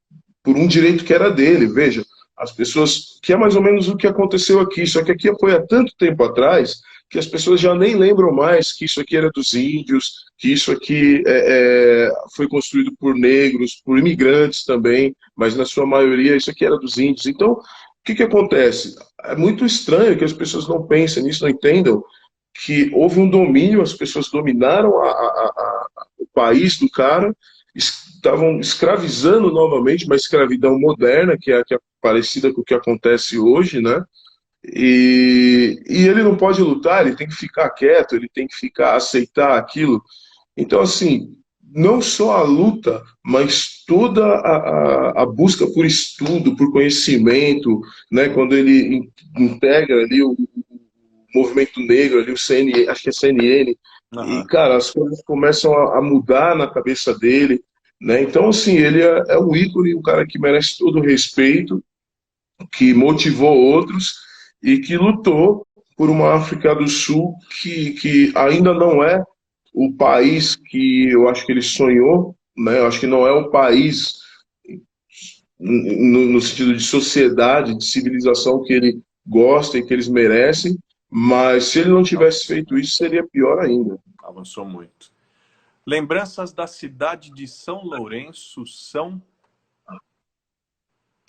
por um direito que era dele. Veja, as pessoas, que é mais ou menos o que aconteceu aqui, só que aqui foi há tanto tempo atrás que as pessoas já nem lembram mais que isso aqui era dos índios, que isso aqui foi construído por negros, por imigrantes também, mas na sua maioria isso aqui era dos índios. Então, o que acontece? É muito estranho que as pessoas não pensem nisso, não entendam que houve um domínio, as pessoas dominaram o país do cara, estavam escravizando novamente, uma escravidão moderna, que é parecida com o que acontece hoje, né? E ele não pode lutar, ele tem que ficar quieto, ele tem que ficar, aceitar aquilo. Então, assim, não só a luta, mas toda a busca por estudo, por conhecimento, né? Quando ele integra ali o movimento negro, ali o CNN, acho que é CNN, e, Aham. cara, as coisas começam a mudar na cabeça dele, né? Então, assim, ele é um ícone, um cara que merece todo o respeito, que motivou outros e que lutou por uma África do Sul que ainda não é o país que eu acho que ele sonhou, né? Eu acho que não é o país no sentido de sociedade, de civilização que ele gosta e que eles merecem, mas se ele não tivesse feito isso, seria pior ainda. Avançou muito. Lembranças da cidade de São Lourenço são...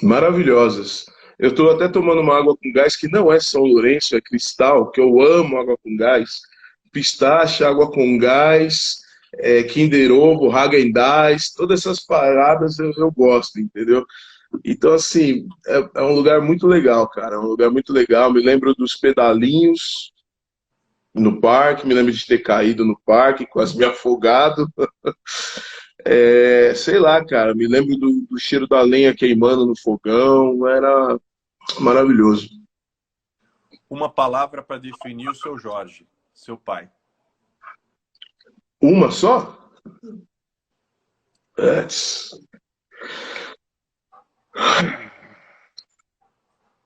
Maravilhosas. Eu estou até tomando uma água com gás que não é São Lourenço, é Cristal, que eu amo água com gás. Pistache, água com gás, Kinder Ovo, Häagen-Dazs, todas essas paradas eu gosto, entendeu? Então, assim, é um lugar muito legal, cara. É um lugar muito legal. Me lembro dos pedalinhos no parque, me lembro de ter caído no parque, quase me afogado. Sei lá, cara, me lembro do cheiro da lenha queimando no fogão, era maravilhoso. Uma palavra para definir o seu Jorge, seu pai. Uma só? É,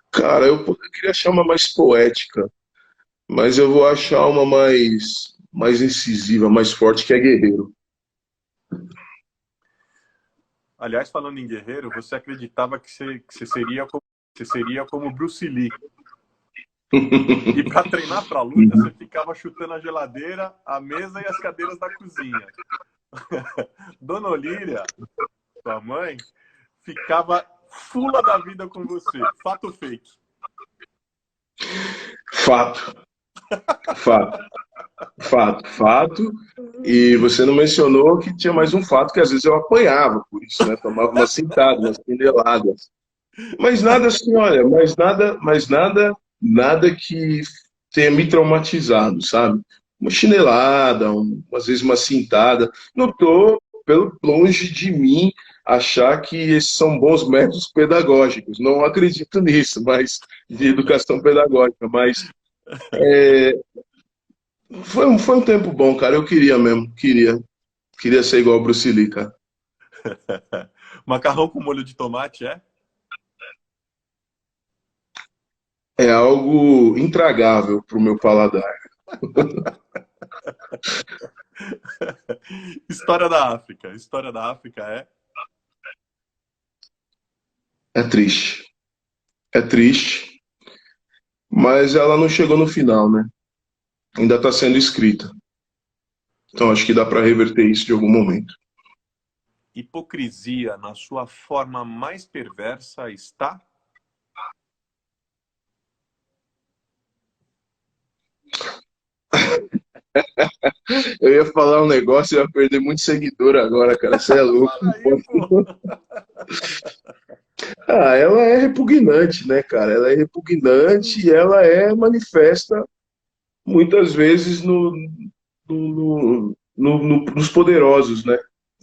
cara, eu queria achar uma mais poética, mas eu vou achar uma mais incisiva, mais forte, que é guerreiro. Aliás, falando em guerreiro, você acreditava que você seria como Bruce Lee. E para treinar para a luta, você ficava chutando a geladeira, a mesa e as cadeiras da cozinha. Dona Olíria, sua mãe, ficava fula da vida com você. Fato ou fake? Fato, fato, fato. E você não mencionou que tinha mais um fato, que às vezes eu apanhava por isso, né? Tomava uma cintada, umas pendeladas. Mas nada assim, olha, nada que tenha me traumatizado, sabe? Uma chinelada, às vezes uma cintada. Não estou longe de mim achar que esses são bons métodos pedagógicos. Não acredito nisso, mas de educação pedagógica. Mas foi um tempo bom, cara. Eu queria mesmo, queria ser igual ao Bruce Lee, cara. Macarrão com molho de tomate, é? É algo intragável para o meu paladar. História da África. História da África é? É triste. É triste, mas ela não chegou no final, né? Ainda está sendo escrita. Então acho que dá para reverter isso de algum momento. Hipocrisia, na sua forma mais perversa, está? Eu ia falar um negócio e ia perder muito seguidor agora, cara. Você é louco. Fala aí, pô. Ah, ela é repugnante, né, cara? Ela é repugnante e ela é manifesta muitas vezes nos poderosos, né?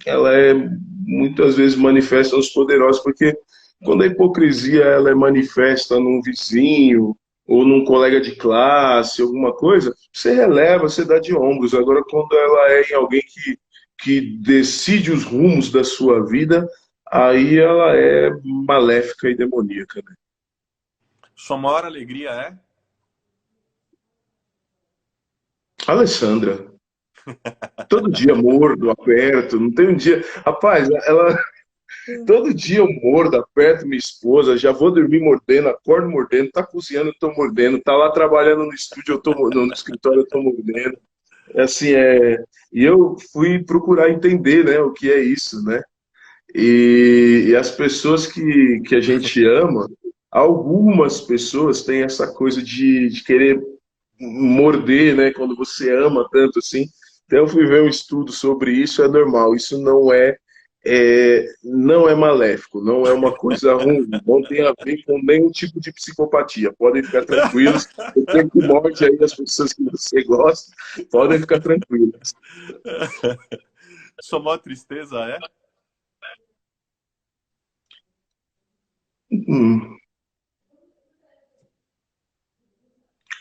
Ela é muitas vezes manifesta nos poderosos, porque quando a hipocrisia ela é manifesta num vizinho ou num colega de classe, alguma coisa, você releva, você dá de ombros. Agora, quando ela é em alguém que decide os rumos da sua vida, aí ela é maléfica e demoníaca, né? Sua maior alegria é? Alessandra, todo dia mordo, aperto, não tem um dia. Rapaz, ela todo dia eu mordo, aperto minha esposa, já vou dormir mordendo, acordo mordendo, tá cozinhando, eu tô mordendo, tá lá trabalhando no estúdio, no escritório, eu tô mordendo. É assim, e eu fui procurar entender, né, o que é isso, né? E as pessoas que a gente ama, algumas pessoas têm essa coisa de querer morder, né, quando você ama tanto assim. Então eu fui ver um estudo sobre isso, é normal, isso não é não é maléfico, não é uma coisa ruim, não tem a ver com nenhum tipo de psicopatia. Podem ficar tranquilos. Eu sei que morde aí as pessoas que você gosta, podem ficar tranquilos. Sua maior tristeza é? Hum.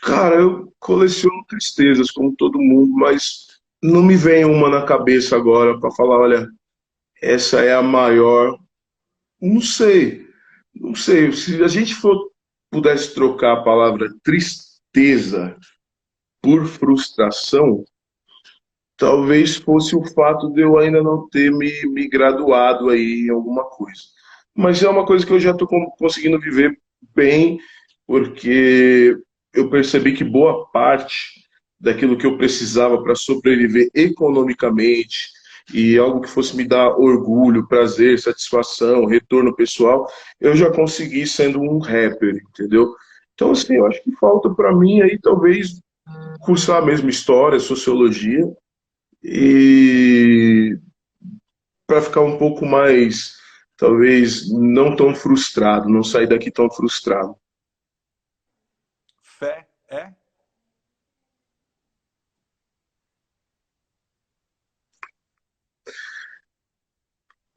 Cara, eu coleciono tristezas, como todo mundo, mas não me vem uma na cabeça agora para falar, olha, essa é a maior. Não sei, não sei. Se a gente pudesse trocar a palavra tristeza por frustração, talvez fosse o fato de eu ainda não ter me graduado aí em alguma coisa. Mas é uma coisa que eu já estou conseguindo viver bem, porque eu percebi que boa parte daquilo que eu precisava para sobreviver economicamente e algo que fosse me dar orgulho, prazer, satisfação, retorno pessoal, eu já consegui sendo um rapper, entendeu? Então, assim, eu acho que falta para mim aí talvez cursar mesmo história, sociologia, e para ficar um pouco mais, talvez, não tão frustrado, não sair daqui tão frustrado. Fé é?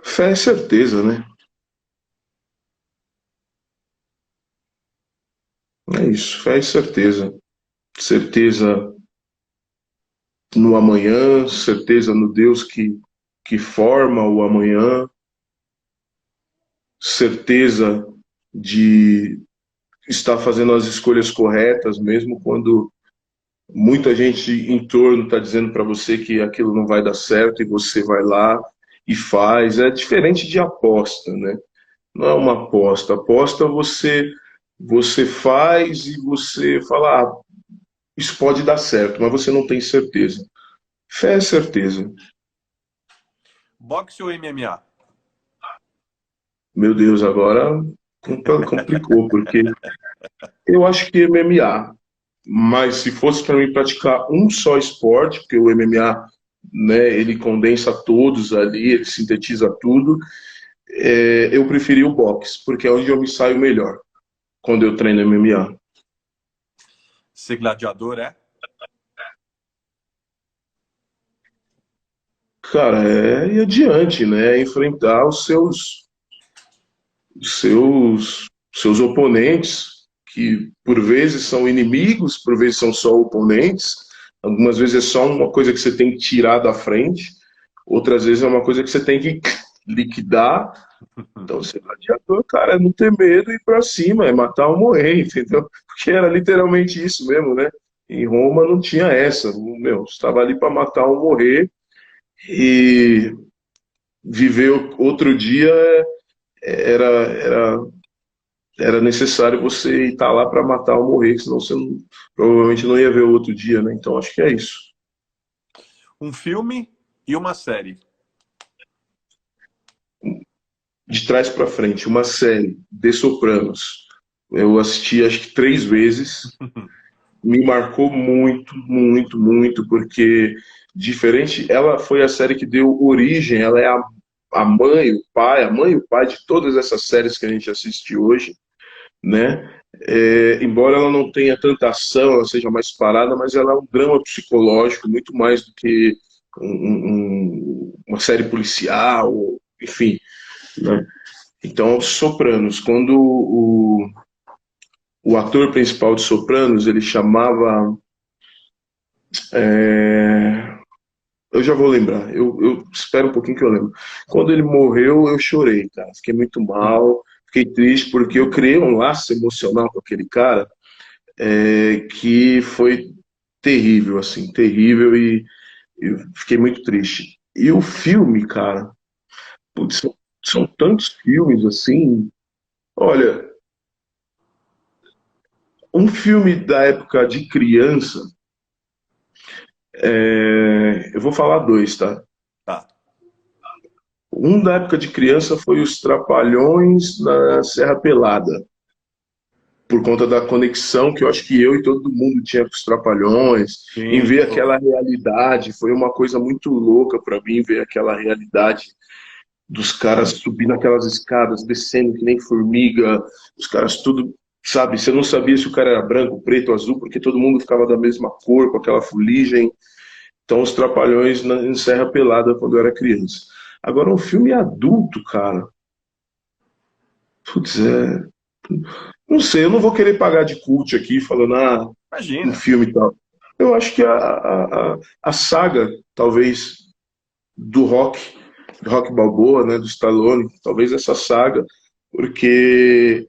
Fé é certeza, né? É isso, fé é certeza. Certeza no amanhã, certeza no Deus que forma o amanhã, certeza de estar fazendo as escolhas corretas, mesmo quando muita gente em torno está dizendo para você que aquilo não vai dar certo e você vai lá e faz. É diferente de aposta, né? Não é uma aposta. Aposta você faz e você fala, ah, isso pode dar certo, mas você não tem certeza. Fé é certeza. Boxe ou MMA? Meu Deus, agora complicou, porque eu acho que MMA. Mas se fosse para mim praticar um só esporte, porque o MMA, né, ele condensa todos ali, ele sintetiza tudo, eu preferi o boxe, porque é onde eu me saio melhor quando eu treino MMA. Ser gladiador é? Cara, é ir adiante, né? É enfrentar os seus oponentes, que por vezes são inimigos, por vezes são só oponentes, algumas vezes é só uma coisa que você tem que tirar da frente, outras vezes é uma coisa que você tem que liquidar. Então, ser gladiador, cara, é não ter medo e ir pra cima, é matar ou morrer, entendeu? Porque era literalmente isso mesmo, né? Em Roma não tinha essa, meu, estava ali para matar ou morrer, e viver outro dia era, era, era necessário você estar lá para matar ou morrer, senão você provavelmente não ia ver o outro dia, né? Então acho que é isso. Um filme e uma série. De trás para frente, uma série, The Sopranos. Eu assisti acho que 3 vezes, me marcou muito, muito, muito, porque diferente, ela foi a série que deu origem, ela é a mãe e o pai de todas essas séries que a gente assiste hoje, né? Embora ela não tenha tanta ação, ela seja mais parada, mas ela é um drama psicológico muito mais do que uma série policial, enfim, né? Então, Sopranos, quando o ator principal de Sopranos, ele chamava, eu já vou lembrar, eu espero um pouquinho que eu lembro. Quando ele morreu, eu chorei, cara, fiquei muito mal, fiquei triste, porque eu criei um laço emocional com aquele cara, que foi terrível, assim, terrível, e eu fiquei muito triste. E o filme, cara, putz, são tantos filmes, assim, olha, um filme da época de criança, eu vou falar dois, tá? Tá. Um da época de criança foi Os Trapalhões na Serra Pelada, por conta da conexão que eu acho que eu e todo mundo tinha com os Trapalhões, em Sim, ver pô. aquela realidade, foi uma coisa muito louca para mim ver aquela realidade dos caras subindo aquelas escadas, descendo que nem formiga, os caras tudo, sabe, você não sabia se o cara era branco, preto, azul, porque todo mundo ficava da mesma cor, com aquela fuligem. Então, os Trapalhões em Serra Pelada, quando eu era criança. Agora, um filme adulto, cara, putz, não sei, eu não vou querer pagar de cult aqui, falando, um Imagina. filme e tal. Eu acho que a saga, talvez, do Rock Balboa, né, do Stallone, talvez essa saga, porque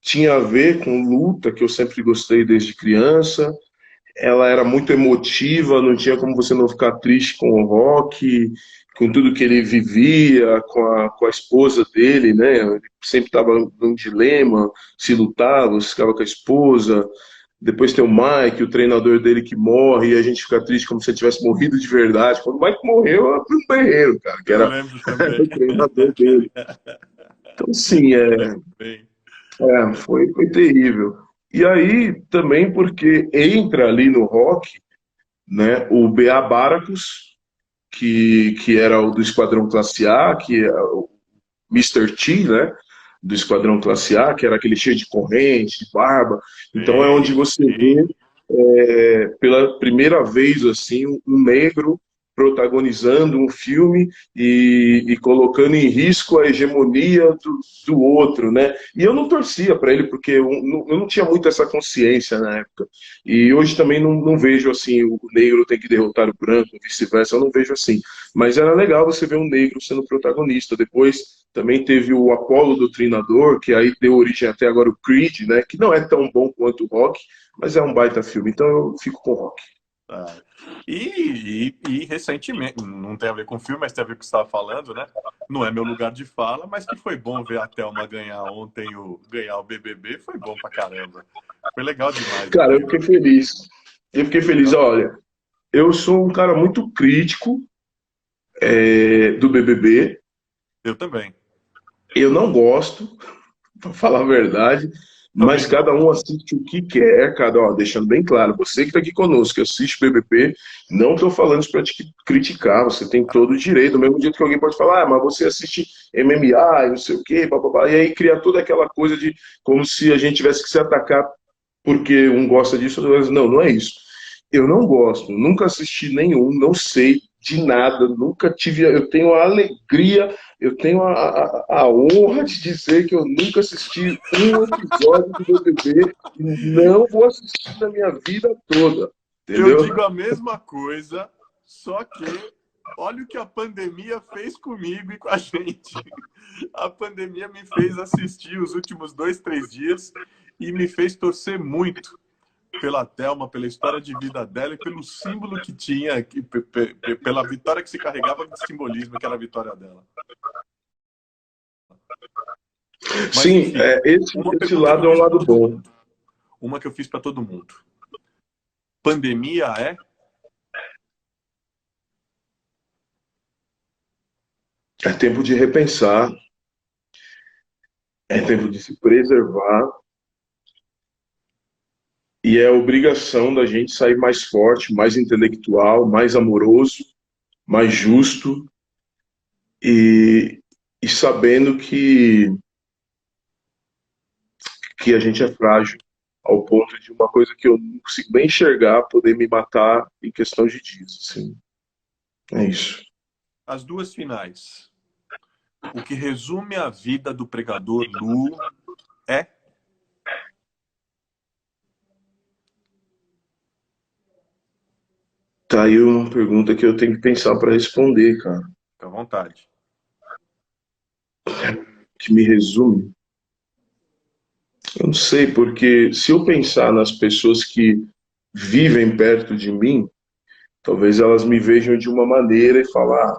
tinha a ver com luta, que eu sempre gostei desde criança. Ela era muito emotiva, não tinha como você não ficar triste com o Rock, com tudo que ele vivia, com a esposa dele, né? Ele sempre estava num dilema, se lutava, se ficava com a esposa. Depois tem o Mike, o treinador dele que morre, e a gente fica triste como se ele tivesse morrido de verdade. Quando o Mike morreu, eu fui um berreiro, cara, que Eu era lembro também. o treinador dele. Então, sim, Eu lembro bem. foi terrível. E aí, também porque entra ali no Rock, né, o B.A. Baracus, que era o do Esquadrão Classe A, que é o Mr. T, né, do Esquadrão Classe A, que era aquele cheio de corrente, de barba. Então é onde Sim, você sim. vê pela primeira vez assim um negro protagonizando um filme e colocando em risco a hegemonia do outro, né? E eu não torcia para ele porque eu não tinha muito essa consciência na época. E hoje também não vejo assim o negro tem que derrotar o branco, vice-versa. Eu não vejo assim. Mas era legal você ver um negro sendo protagonista. Depois também teve o Apollo Doutrinador, que aí deu origem até agora o Creed, né? Que não é tão bom quanto o Rock, mas é um baita filme, então eu fico com o Rock. Ah, e recentemente, não tem a ver com o filme, mas tem a ver com o que você estava falando, né? Não é meu lugar de fala, mas que foi bom ver a Thelma ganhar ontem, ganhar o BBB, foi bom pra caramba. Foi legal demais Cara, eu aquilo. fiquei feliz. Eu fiquei Foi feliz, legal demais. olha, eu sou um cara muito crítico do BBB, Eu também. eu não gosto, para falar a verdade, Também mas não. cada um assiste o que quer, deixando bem claro, você que está aqui conosco, que assiste BBB, não estou falando isso para te criticar, você tem todo o direito, do mesmo jeito que alguém pode falar, mas você assiste MMA, não sei o quê, bababá, e aí cria toda aquela coisa de como se a gente tivesse que se atacar porque um gosta disso, outro gosta. Não, não é isso. Eu não gosto, nunca assisti nenhum, não sei de nada, nunca tive. Eu tenho a alegria, eu tenho a honra de dizer que eu nunca assisti um episódio do BBB e não vou assistir na minha vida toda, Eu entendeu? digo a mesma coisa, só que olha o que a pandemia fez comigo e com a gente. A pandemia me fez assistir os últimos 2, 3 dias e me fez torcer muito pela Thelma, pela história de vida dela e pelo símbolo que tinha, pela vitória que se carregava de simbolismo, que era a vitória dela. Mas Sim, enfim, uma esse pergunta que lado eu é um fiz para lado todo bom. mundo. Uma que eu fiz para todo mundo. Pandemia é? É tempo de repensar, é tempo de se preservar e é obrigação da gente sair mais forte, mais intelectual, mais amoroso, mais justo e, e sabendo que a gente é frágil ao ponto de uma coisa que eu não consigo nem enxergar poder me matar em questão de dias. Assim. É isso. As duas finais. O que resume a vida do pregador Lu é? Tá aí uma pergunta que eu tenho que pensar para responder, cara. Fica à vontade. Que me resume. Eu não sei, porque se eu pensar nas pessoas que vivem perto de mim, talvez elas me vejam de uma maneira e falar,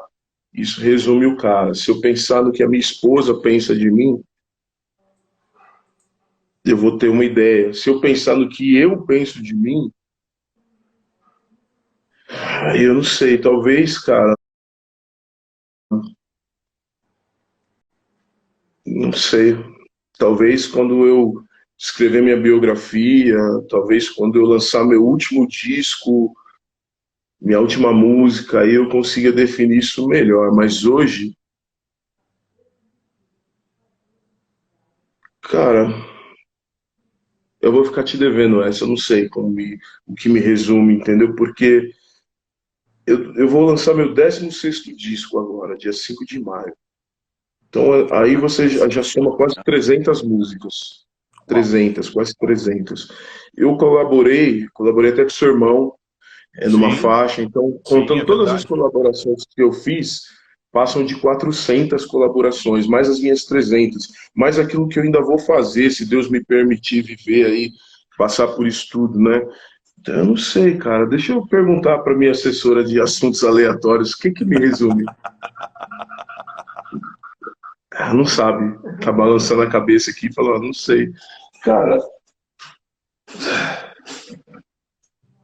isso resume o cara. Se eu pensar no que a minha esposa pensa de mim, eu vou ter uma ideia. Se eu pensar no que eu penso de mim, aí eu não sei, talvez, cara, não sei. Talvez quando eu escrever minha biografia, talvez quando eu lançar meu último disco, minha última música, aí eu consiga definir isso melhor. Mas hoje, Cara, eu vou ficar te devendo essa, eu não sei o que me resume, entendeu? Porque eu vou lançar meu 16º disco agora, dia 5 de maio. Então aí você já soma quase 300 músicas. Uau. 300, quase 300. Eu colaborei até com seu irmão, numa Sim, faixa. Então, sim, é contando todas as verdade. colaborações que eu fiz, passam de 400 colaborações, mais as minhas 300, mais aquilo que eu ainda vou fazer, se Deus me permitir viver aí, passar por isso tudo, né? Então, eu não sei, cara. Deixa eu perguntar para minha assessora de assuntos aleatórios, o que que me resume? Ah, não sabe. Tá balançando a cabeça aqui e falando, não sei. Cara,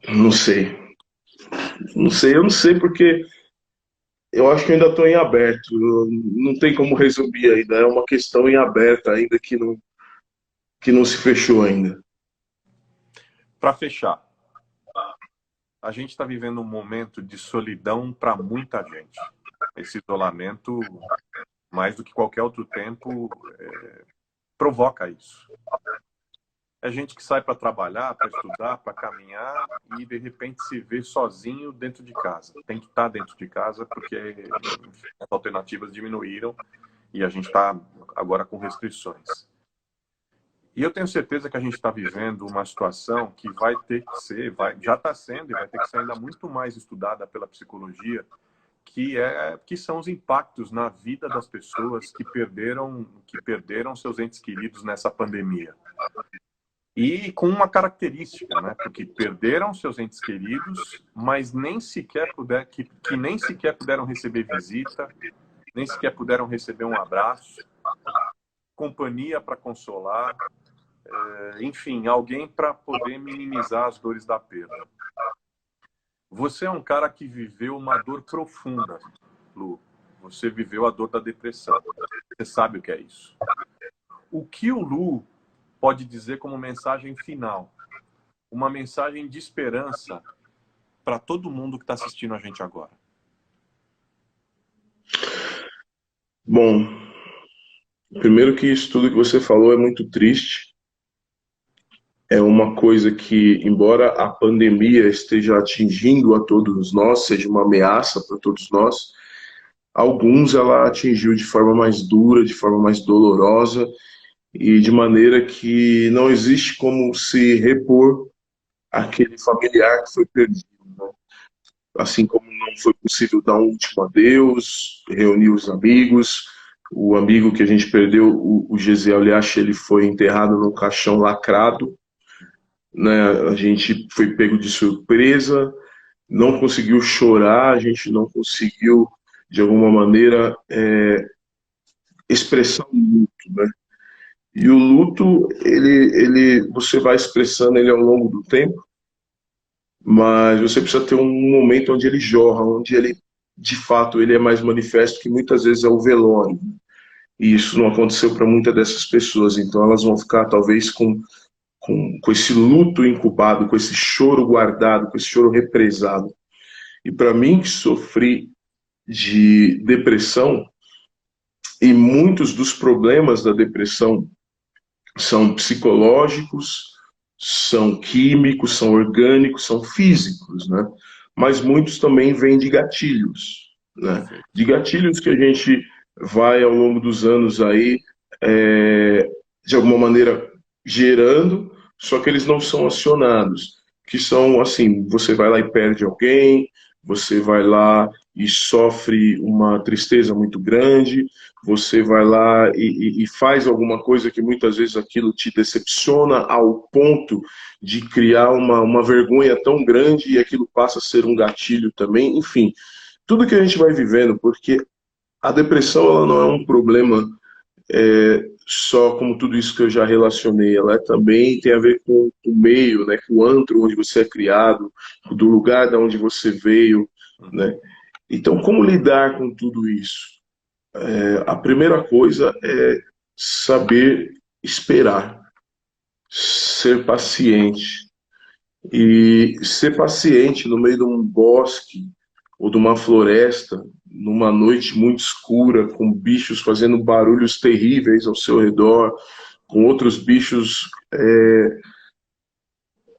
não sei. Não sei, eu não sei porque eu acho que eu ainda estou em aberto. Não tem como resumir ainda. É uma questão em aberto ainda que não se fechou ainda. Para fechar, a gente está vivendo um momento de solidão para muita gente. Esse isolamento, mais do que qualquer outro tempo, provoca isso. É gente que sai para trabalhar, para estudar, para caminhar e de repente se vê sozinho dentro de casa. Tem que estar dentro de casa porque enfim, as alternativas diminuíram e a gente está agora com restrições. E eu tenho certeza que a gente está vivendo uma situação que vai ter que ser, já está sendo e vai ter que ser ainda muito mais estudada pela psicologia, que são os impactos na vida das pessoas que perderam seus entes queridos nessa pandemia. E com uma característica, né? Porque perderam seus entes queridos, mas que nem sequer puderam receber visita, nem sequer puderam receber um abraço, companhia para consolar, enfim, alguém para poder minimizar as dores da perda. Você é um cara que viveu uma dor profunda, Lu. Você viveu a dor da depressão. Você sabe o que é isso. O que o Lu pode dizer como mensagem final? Uma mensagem de esperança para todo mundo que está assistindo a gente agora. Bom, primeiro que isso tudo que você falou é muito triste. É uma coisa que, embora a pandemia esteja atingindo a todos nós, seja uma ameaça para todos nós, alguns ela atingiu de forma mais dura, de forma mais dolorosa e de maneira que não existe como se repor aquele familiar que foi perdido, né? Assim como não foi possível dar um último adeus, reunir os amigos. O amigo que a gente perdeu, o Gesiel Liache, ele foi enterrado num caixão lacrado, né? A gente foi pego de surpresa, não conseguiu chorar, a gente não conseguiu, de alguma maneira, expressar o luto, né? E o luto, você vai expressando ele ao longo do tempo, mas você precisa ter um momento onde ele jorra, onde ele, de fato, ele é mais manifesto, que muitas vezes é o velório. E isso não aconteceu para muitas dessas pessoas, então elas vão ficar talvez com esse luto incubado, com esse choro guardado, com esse choro represado. E para mim, que sofri de depressão, e muitos dos problemas da depressão são psicológicos, são químicos, são orgânicos, são físicos, né? Mas muitos também vêm de gatilhos, né? Perfeito. De gatilhos que a gente vai ao longo dos anos aí, de alguma maneira gerando, só que eles não são acionados, que são assim, você vai lá e perde alguém, você vai lá e sofre uma tristeza muito grande, você vai lá e faz alguma coisa que muitas vezes aquilo te decepciona ao ponto de criar uma vergonha tão grande e aquilo passa a ser um gatilho também, enfim, tudo que a gente vai vivendo, porque a depressão ela não é um problema só como tudo isso que eu já relacionei, ela também tem a ver com o meio, né, com o antro onde você é criado, do lugar de onde você veio, né? Então, como lidar com tudo isso? A primeira coisa é saber esperar, ser paciente. E ser paciente no meio de um bosque ou de uma floresta, numa noite muito escura, com bichos fazendo barulhos terríveis ao seu redor, com outros bichos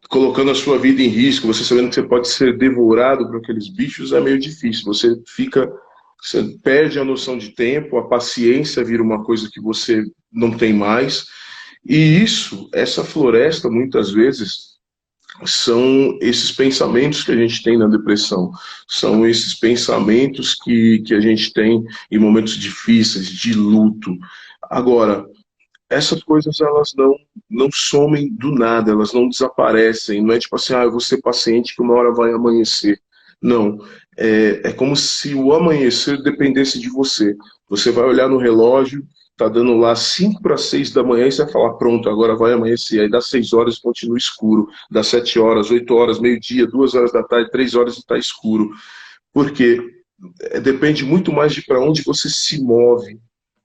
colocando a sua vida em risco, você sabendo que você pode ser devorado por aqueles bichos, é meio difícil. Você perde a noção de tempo, a paciência vira uma coisa que você não tem mais. E essa floresta, muitas vezes, são esses pensamentos que a gente tem na depressão, são esses pensamentos que a gente tem em momentos difíceis, de luto. Agora, essas coisas, elas não somem do nada, elas não desaparecem, não é tipo assim, eu vou ser paciente que uma hora vai amanhecer. Não, é como se o amanhecer dependesse de você. Você vai olhar no relógio, tá dando lá 5 para 6 da manhã e você vai falar, pronto, agora vai amanhecer. Aí dá 6 horas e continua escuro, dá 7 horas, 8 horas, meio-dia, 2 horas da tarde, 3 horas e está escuro. Porque depende muito mais de para onde você se move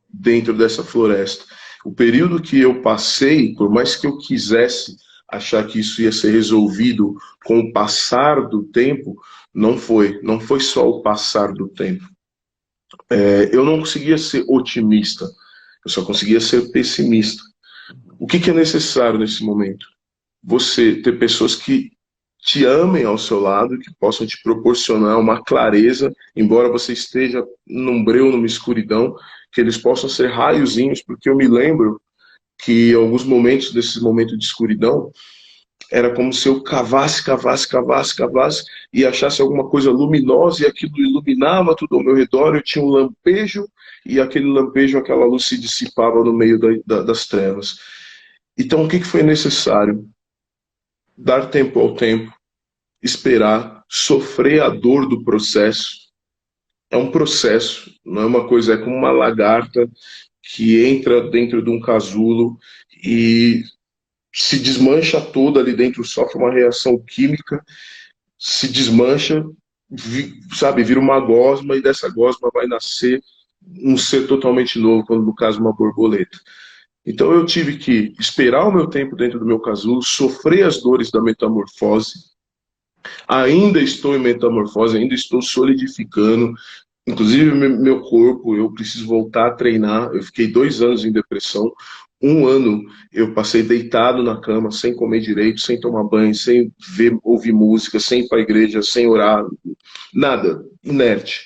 dentro dessa floresta. O período que eu passei, por mais que eu quisesse achar que isso ia ser resolvido com o passar do tempo, não foi só o passar do tempo. Eu não conseguia ser otimista, eu só conseguia ser pessimista. O que é necessário nesse momento? Você ter pessoas que te amem ao seu lado, que possam te proporcionar uma clareza, embora você esteja num breu, numa escuridão, que eles possam ser raiozinhos, porque eu me lembro que em alguns momentos, desses momentos de escuridão, era como se eu cavasse e achasse alguma coisa luminosa e aquilo iluminava tudo ao meu redor, eu tinha um lampejo e aquele lampejo, aquela luz se dissipava no meio das trevas. Então o que foi necessário? Dar tempo ao tempo, esperar, sofrer a dor do processo. É um processo, não é uma coisa, é como uma lagarta que entra dentro de um casulo e se desmancha toda ali dentro, sofre uma reação química, se desmancha, sabe, vira uma gosma e dessa gosma vai nascer um ser totalmente novo, quando no caso uma borboleta. Então eu tive que esperar o meu tempo dentro do meu casulo, sofrer as dores da metamorfose. Ainda estou em metamorfose, ainda estou solidificando. Inclusive, meu corpo, eu preciso voltar a treinar. Eu fiquei 2 anos em depressão. 1 ano eu passei deitado na cama, sem comer direito, sem tomar banho, sem ouvir música, sem ir para a igreja, sem orar, nada, inerte.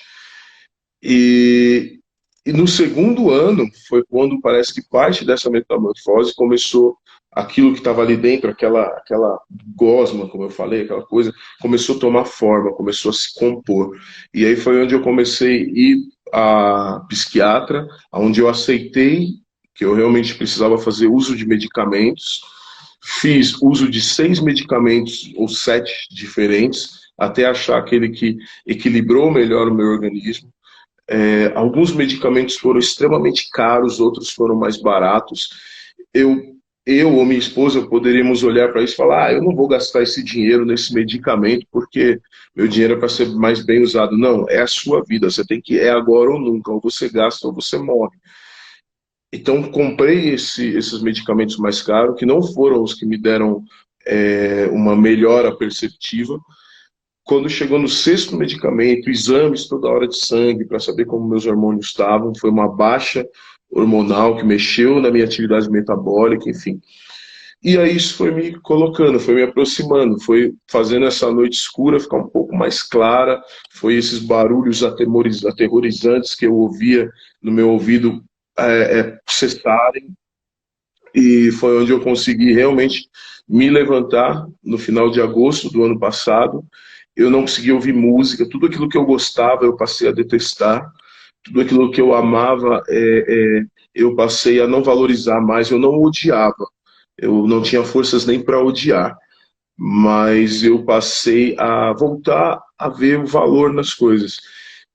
E no segundo ano foi quando parece que parte dessa metamorfose começou, aquilo que estava ali dentro, aquela gosma, como eu falei, aquela coisa, começou a tomar forma, começou a se compor. E aí foi onde eu comecei a ir a psiquiatra, onde eu aceitei que eu realmente precisava fazer uso de medicamentos. Fiz uso de 6 medicamentos, ou 7 diferentes, até achar aquele que equilibrou melhor o meu organismo. Alguns medicamentos foram extremamente caros, outros foram mais baratos. Eu ou minha esposa poderíamos olhar para isso e falar, eu não vou gastar esse dinheiro nesse medicamento porque meu dinheiro é para ser mais bem usado. Não, é a sua vida, você tem que, é agora ou nunca, ou você gasta ou você morre. Então comprei esses medicamentos mais caros, que não foram os que me deram uma melhora perceptiva. Quando chegou no 6º medicamento, exames toda hora de sangue para saber como meus hormônios estavam, foi uma baixa hormonal que mexeu na minha atividade metabólica, enfim. E aí isso foi me colocando, foi me aproximando, foi fazendo essa noite escura ficar um pouco mais clara, foi esses barulhos aterrorizantes que eu ouvia no meu ouvido cessarem, e foi onde eu consegui realmente me levantar no final de agosto do ano passado. Eu não conseguia ouvir música, tudo aquilo que eu gostava eu passei a detestar, tudo aquilo que eu amava eu passei a não valorizar mais, eu não odiava, eu não tinha forças nem para odiar, mas eu passei a voltar a ver o valor nas coisas.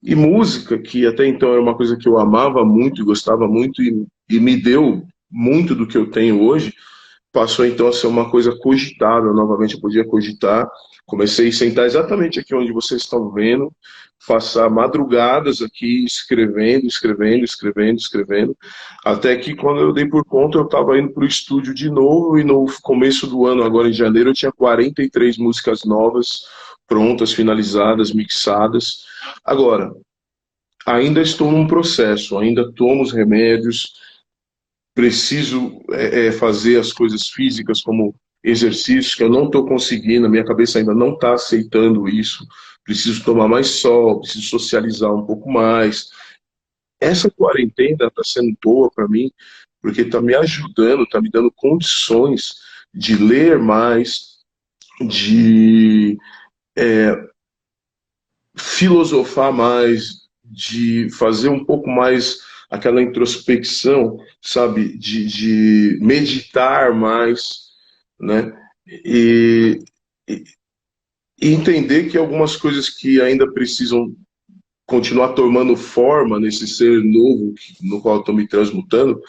E música, que até então era uma coisa que eu amava muito e gostava muito e me deu muito do que eu tenho hoje, passou então a ser uma coisa cogitável, novamente eu podia cogitar. Comecei a sentar exatamente aqui onde vocês estão vendo, passar madrugadas aqui escrevendo, até que quando eu dei por conta eu estava indo para o estúdio de novo, e no começo do ano, agora em janeiro, eu tinha 43 músicas novas, prontas, finalizadas, mixadas. Agora, ainda estou num processo, ainda tomo os remédios, preciso fazer as coisas físicas como exercícios, que eu não estou conseguindo, a minha cabeça ainda não está aceitando isso. Preciso tomar mais sol, preciso socializar um pouco mais. Essa quarentena está sendo boa para mim, porque está me ajudando, está me dando condições de ler mais, de filosofar mais, de fazer um pouco mais aquela introspecção, sabe, de meditar mais, né? E, e entender que algumas coisas que ainda precisam continuar tomando forma nesse ser novo no qual eu estou me transmutando,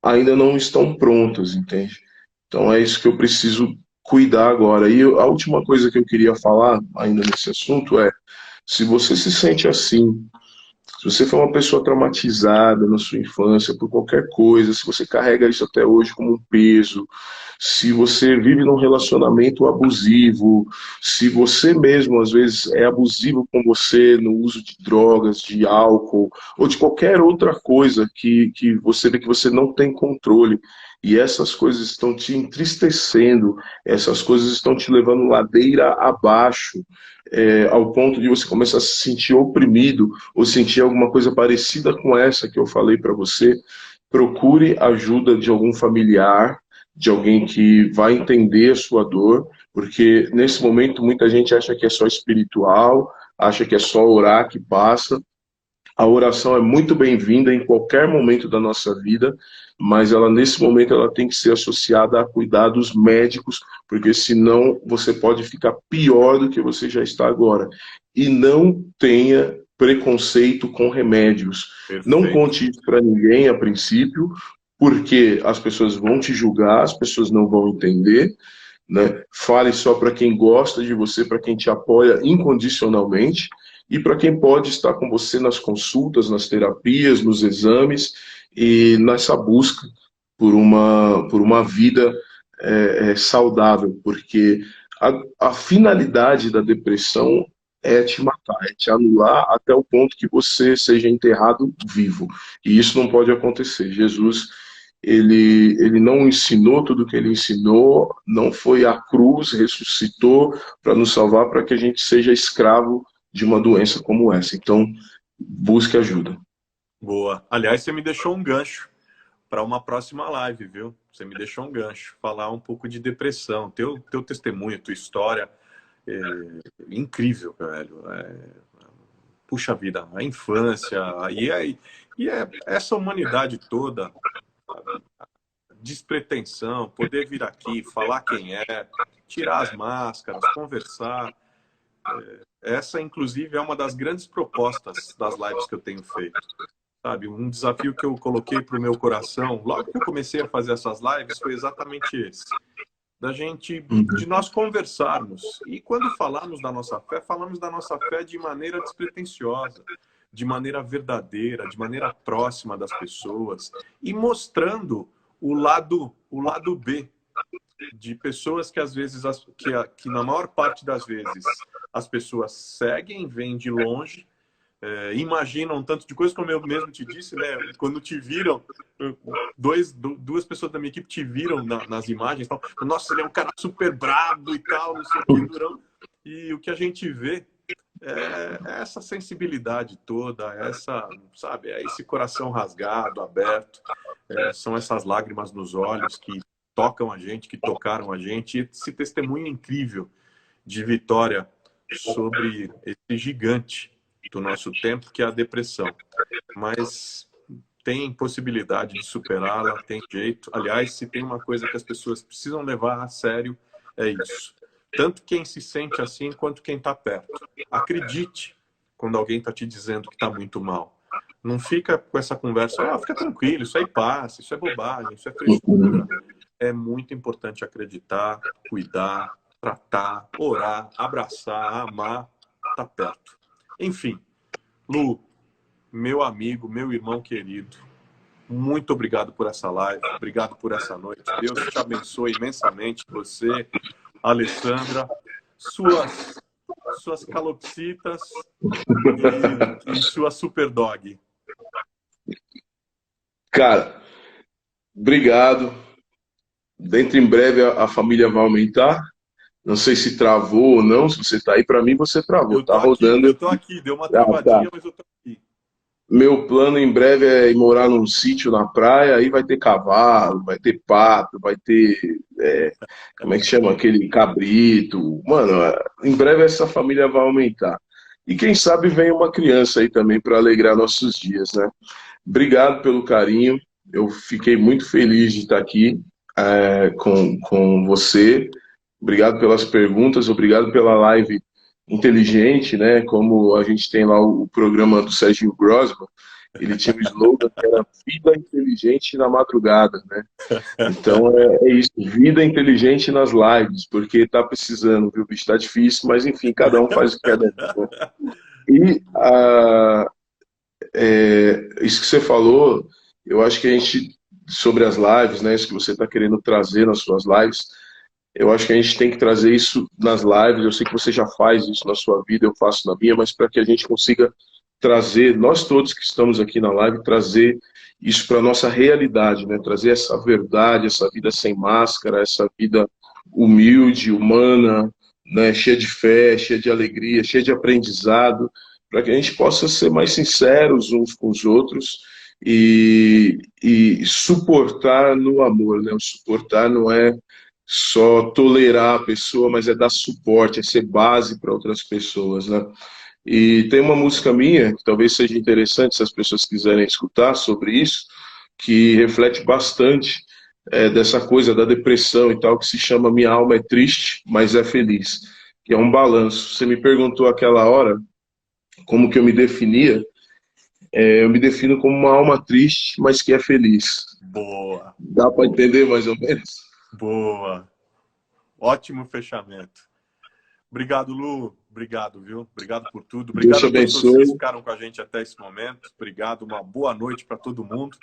ainda não estão prontas, entende? Então é isso que eu preciso cuidar agora. E a última coisa que eu queria falar ainda nesse assunto é, se você se sente assim, se você foi uma pessoa traumatizada na sua infância por qualquer coisa, se você carrega isso até hoje como um peso, se você vive num relacionamento abusivo, se você mesmo às vezes é abusivo com você no uso de drogas, de álcool ou de qualquer outra coisa que você vê que você não tem controle e essas coisas estão te entristecendo, essas coisas estão te levando ladeira abaixo, ao ponto de você começar a se sentir oprimido ou sentir alguma coisa parecida com essa que eu falei para você, procure ajuda de algum familiar, de alguém que vai entender a sua dor, porque nesse momento muita gente acha que é só espiritual, acha que é só orar que passa. A oração é muito bem-vinda em qualquer momento da nossa vida, mas ela nesse momento ela tem que ser associada a cuidados médicos, porque senão você pode ficar pior do que você já está agora. E não tenha preconceito com remédios. Não Perfeito. conte isso para ninguém a princípio, porque as pessoas vão te julgar, as pessoas não vão entender, né? Fale só para quem gosta de você, para quem te apoia incondicionalmente e para quem pode estar com você nas consultas, nas terapias, nos exames e nessa busca por uma vida saudável, porque a finalidade da depressão é te matar, é te anular até o ponto que você seja enterrado vivo. E isso não pode acontecer. Jesus, ele não ensinou tudo o que ele ensinou, não foi à cruz, ressuscitou para nos salvar, para que a gente seja escravo de uma doença como essa. Então, busque ajuda. Boa. Aliás, você me deixou um gancho para uma próxima live, viu? Você me deixou um gancho. Falar um pouco de depressão. Teu testemunho, tua história é incrível, velho. Puxa vida, a infância e essa humanidade toda, despretensão, poder vir aqui, falar quem é, tirar as máscaras, conversar. Essa, inclusive, é uma das grandes propostas das lives que eu tenho feito. Sabe, um desafio que eu coloquei para o meu coração, logo que eu comecei a fazer essas lives, foi exatamente esse. De nós conversarmos. E quando falamos da nossa fé de maneira despretensiosa, de maneira verdadeira, de maneira próxima das pessoas, e mostrando o lado B de pessoas que às vezes, que na maior parte das vezes, as pessoas seguem, vêm de longe, imaginam um tanto de coisa, como eu mesmo te disse, né? Quando te viram, duas pessoas da minha equipe te viram nas imagens, tal. Nossa, ele é um cara super brabo e tal, não sei o que, durão. E o que a gente vê é essa sensibilidade toda, sabe, é esse coração rasgado, aberto, são essas lágrimas nos olhos que tocam a gente, que tocaram a gente, e esse testemunho incrível de vitória sobre esse gigante do nosso tempo, que é a depressão. Mas tem possibilidade de superá-la, tem jeito. Aliás, se tem uma coisa que as pessoas precisam levar a sério, é isso. Tanto quem se sente assim, quanto quem está perto. Acredite quando alguém está te dizendo que está muito mal. Não fica com essa conversa, fica tranquilo, isso aí passa, isso é bobagem, isso é frescura. É muito importante acreditar, cuidar, tratar, orar, abraçar, amar, tá perto. Enfim, Lu, meu amigo, meu irmão querido, muito obrigado por essa live, obrigado por essa noite. Deus te abençoe imensamente, você, Alessandra, suas calopsitas e sua super dog. Cara, Obrigado. Dentro em breve a família vai aumentar. Não sei se travou ou não. Se você está aí, para mim você travou. Tá Eu rodando. tô aqui, deu uma Ah, tá. travadinha, mas eu tô aqui. Meu plano em breve é ir morar num sítio na praia. Aí vai ter cavalo, vai ter pato, vai ter. Como é que chama? Aquele cabrito. Mano, em breve essa família vai aumentar. E quem sabe vem uma criança aí também para alegrar nossos dias, né? Obrigado pelo carinho. Eu fiquei muito feliz de estar aqui com você. Obrigado pelas perguntas, obrigado pela live inteligente, né? Como a gente tem lá o programa do Serginho Grosman, ele tinha um slogan que era Vida Inteligente na Madrugada, né? Então é isso, vida inteligente nas lives, porque tá precisando, viu, bicho? Tá difícil, mas enfim, cada um faz o que quer da vida. E isso que você falou, eu acho que a gente, sobre as lives, né? Isso que você está querendo trazer nas suas lives, eu acho que a gente tem que trazer isso nas lives. Eu sei que você já faz isso na sua vida, eu faço na minha, mas para que a gente consiga trazer, nós todos que estamos aqui na live, trazer isso para a nossa realidade, né? Trazer essa verdade, essa vida sem máscara, essa vida humilde, humana, né? Cheia de fé, cheia de alegria, cheia de aprendizado, para que a gente possa ser mais sinceros uns com os outros e suportar no amor, né? O suportar não é só tolerar a pessoa, mas é dar suporte, é ser base para outras pessoas, né? E tem uma música minha, que talvez seja interessante se as pessoas quiserem escutar sobre isso, que reflete bastante dessa coisa da depressão e tal, que se chama Minha Alma é Triste, mas é Feliz, que é um balanço. Você me perguntou aquela hora como que eu me definia, eu me defino como uma alma triste, mas que é feliz. Boa, Dá para entender mais ou menos? boa. Ótimo fechamento. Obrigado, Lu. Obrigado, viu? Obrigado por tudo. Deus Obrigado te a todas vocês que abençoe. ficaram com a gente até esse momento. Obrigado. Uma boa noite para todo mundo.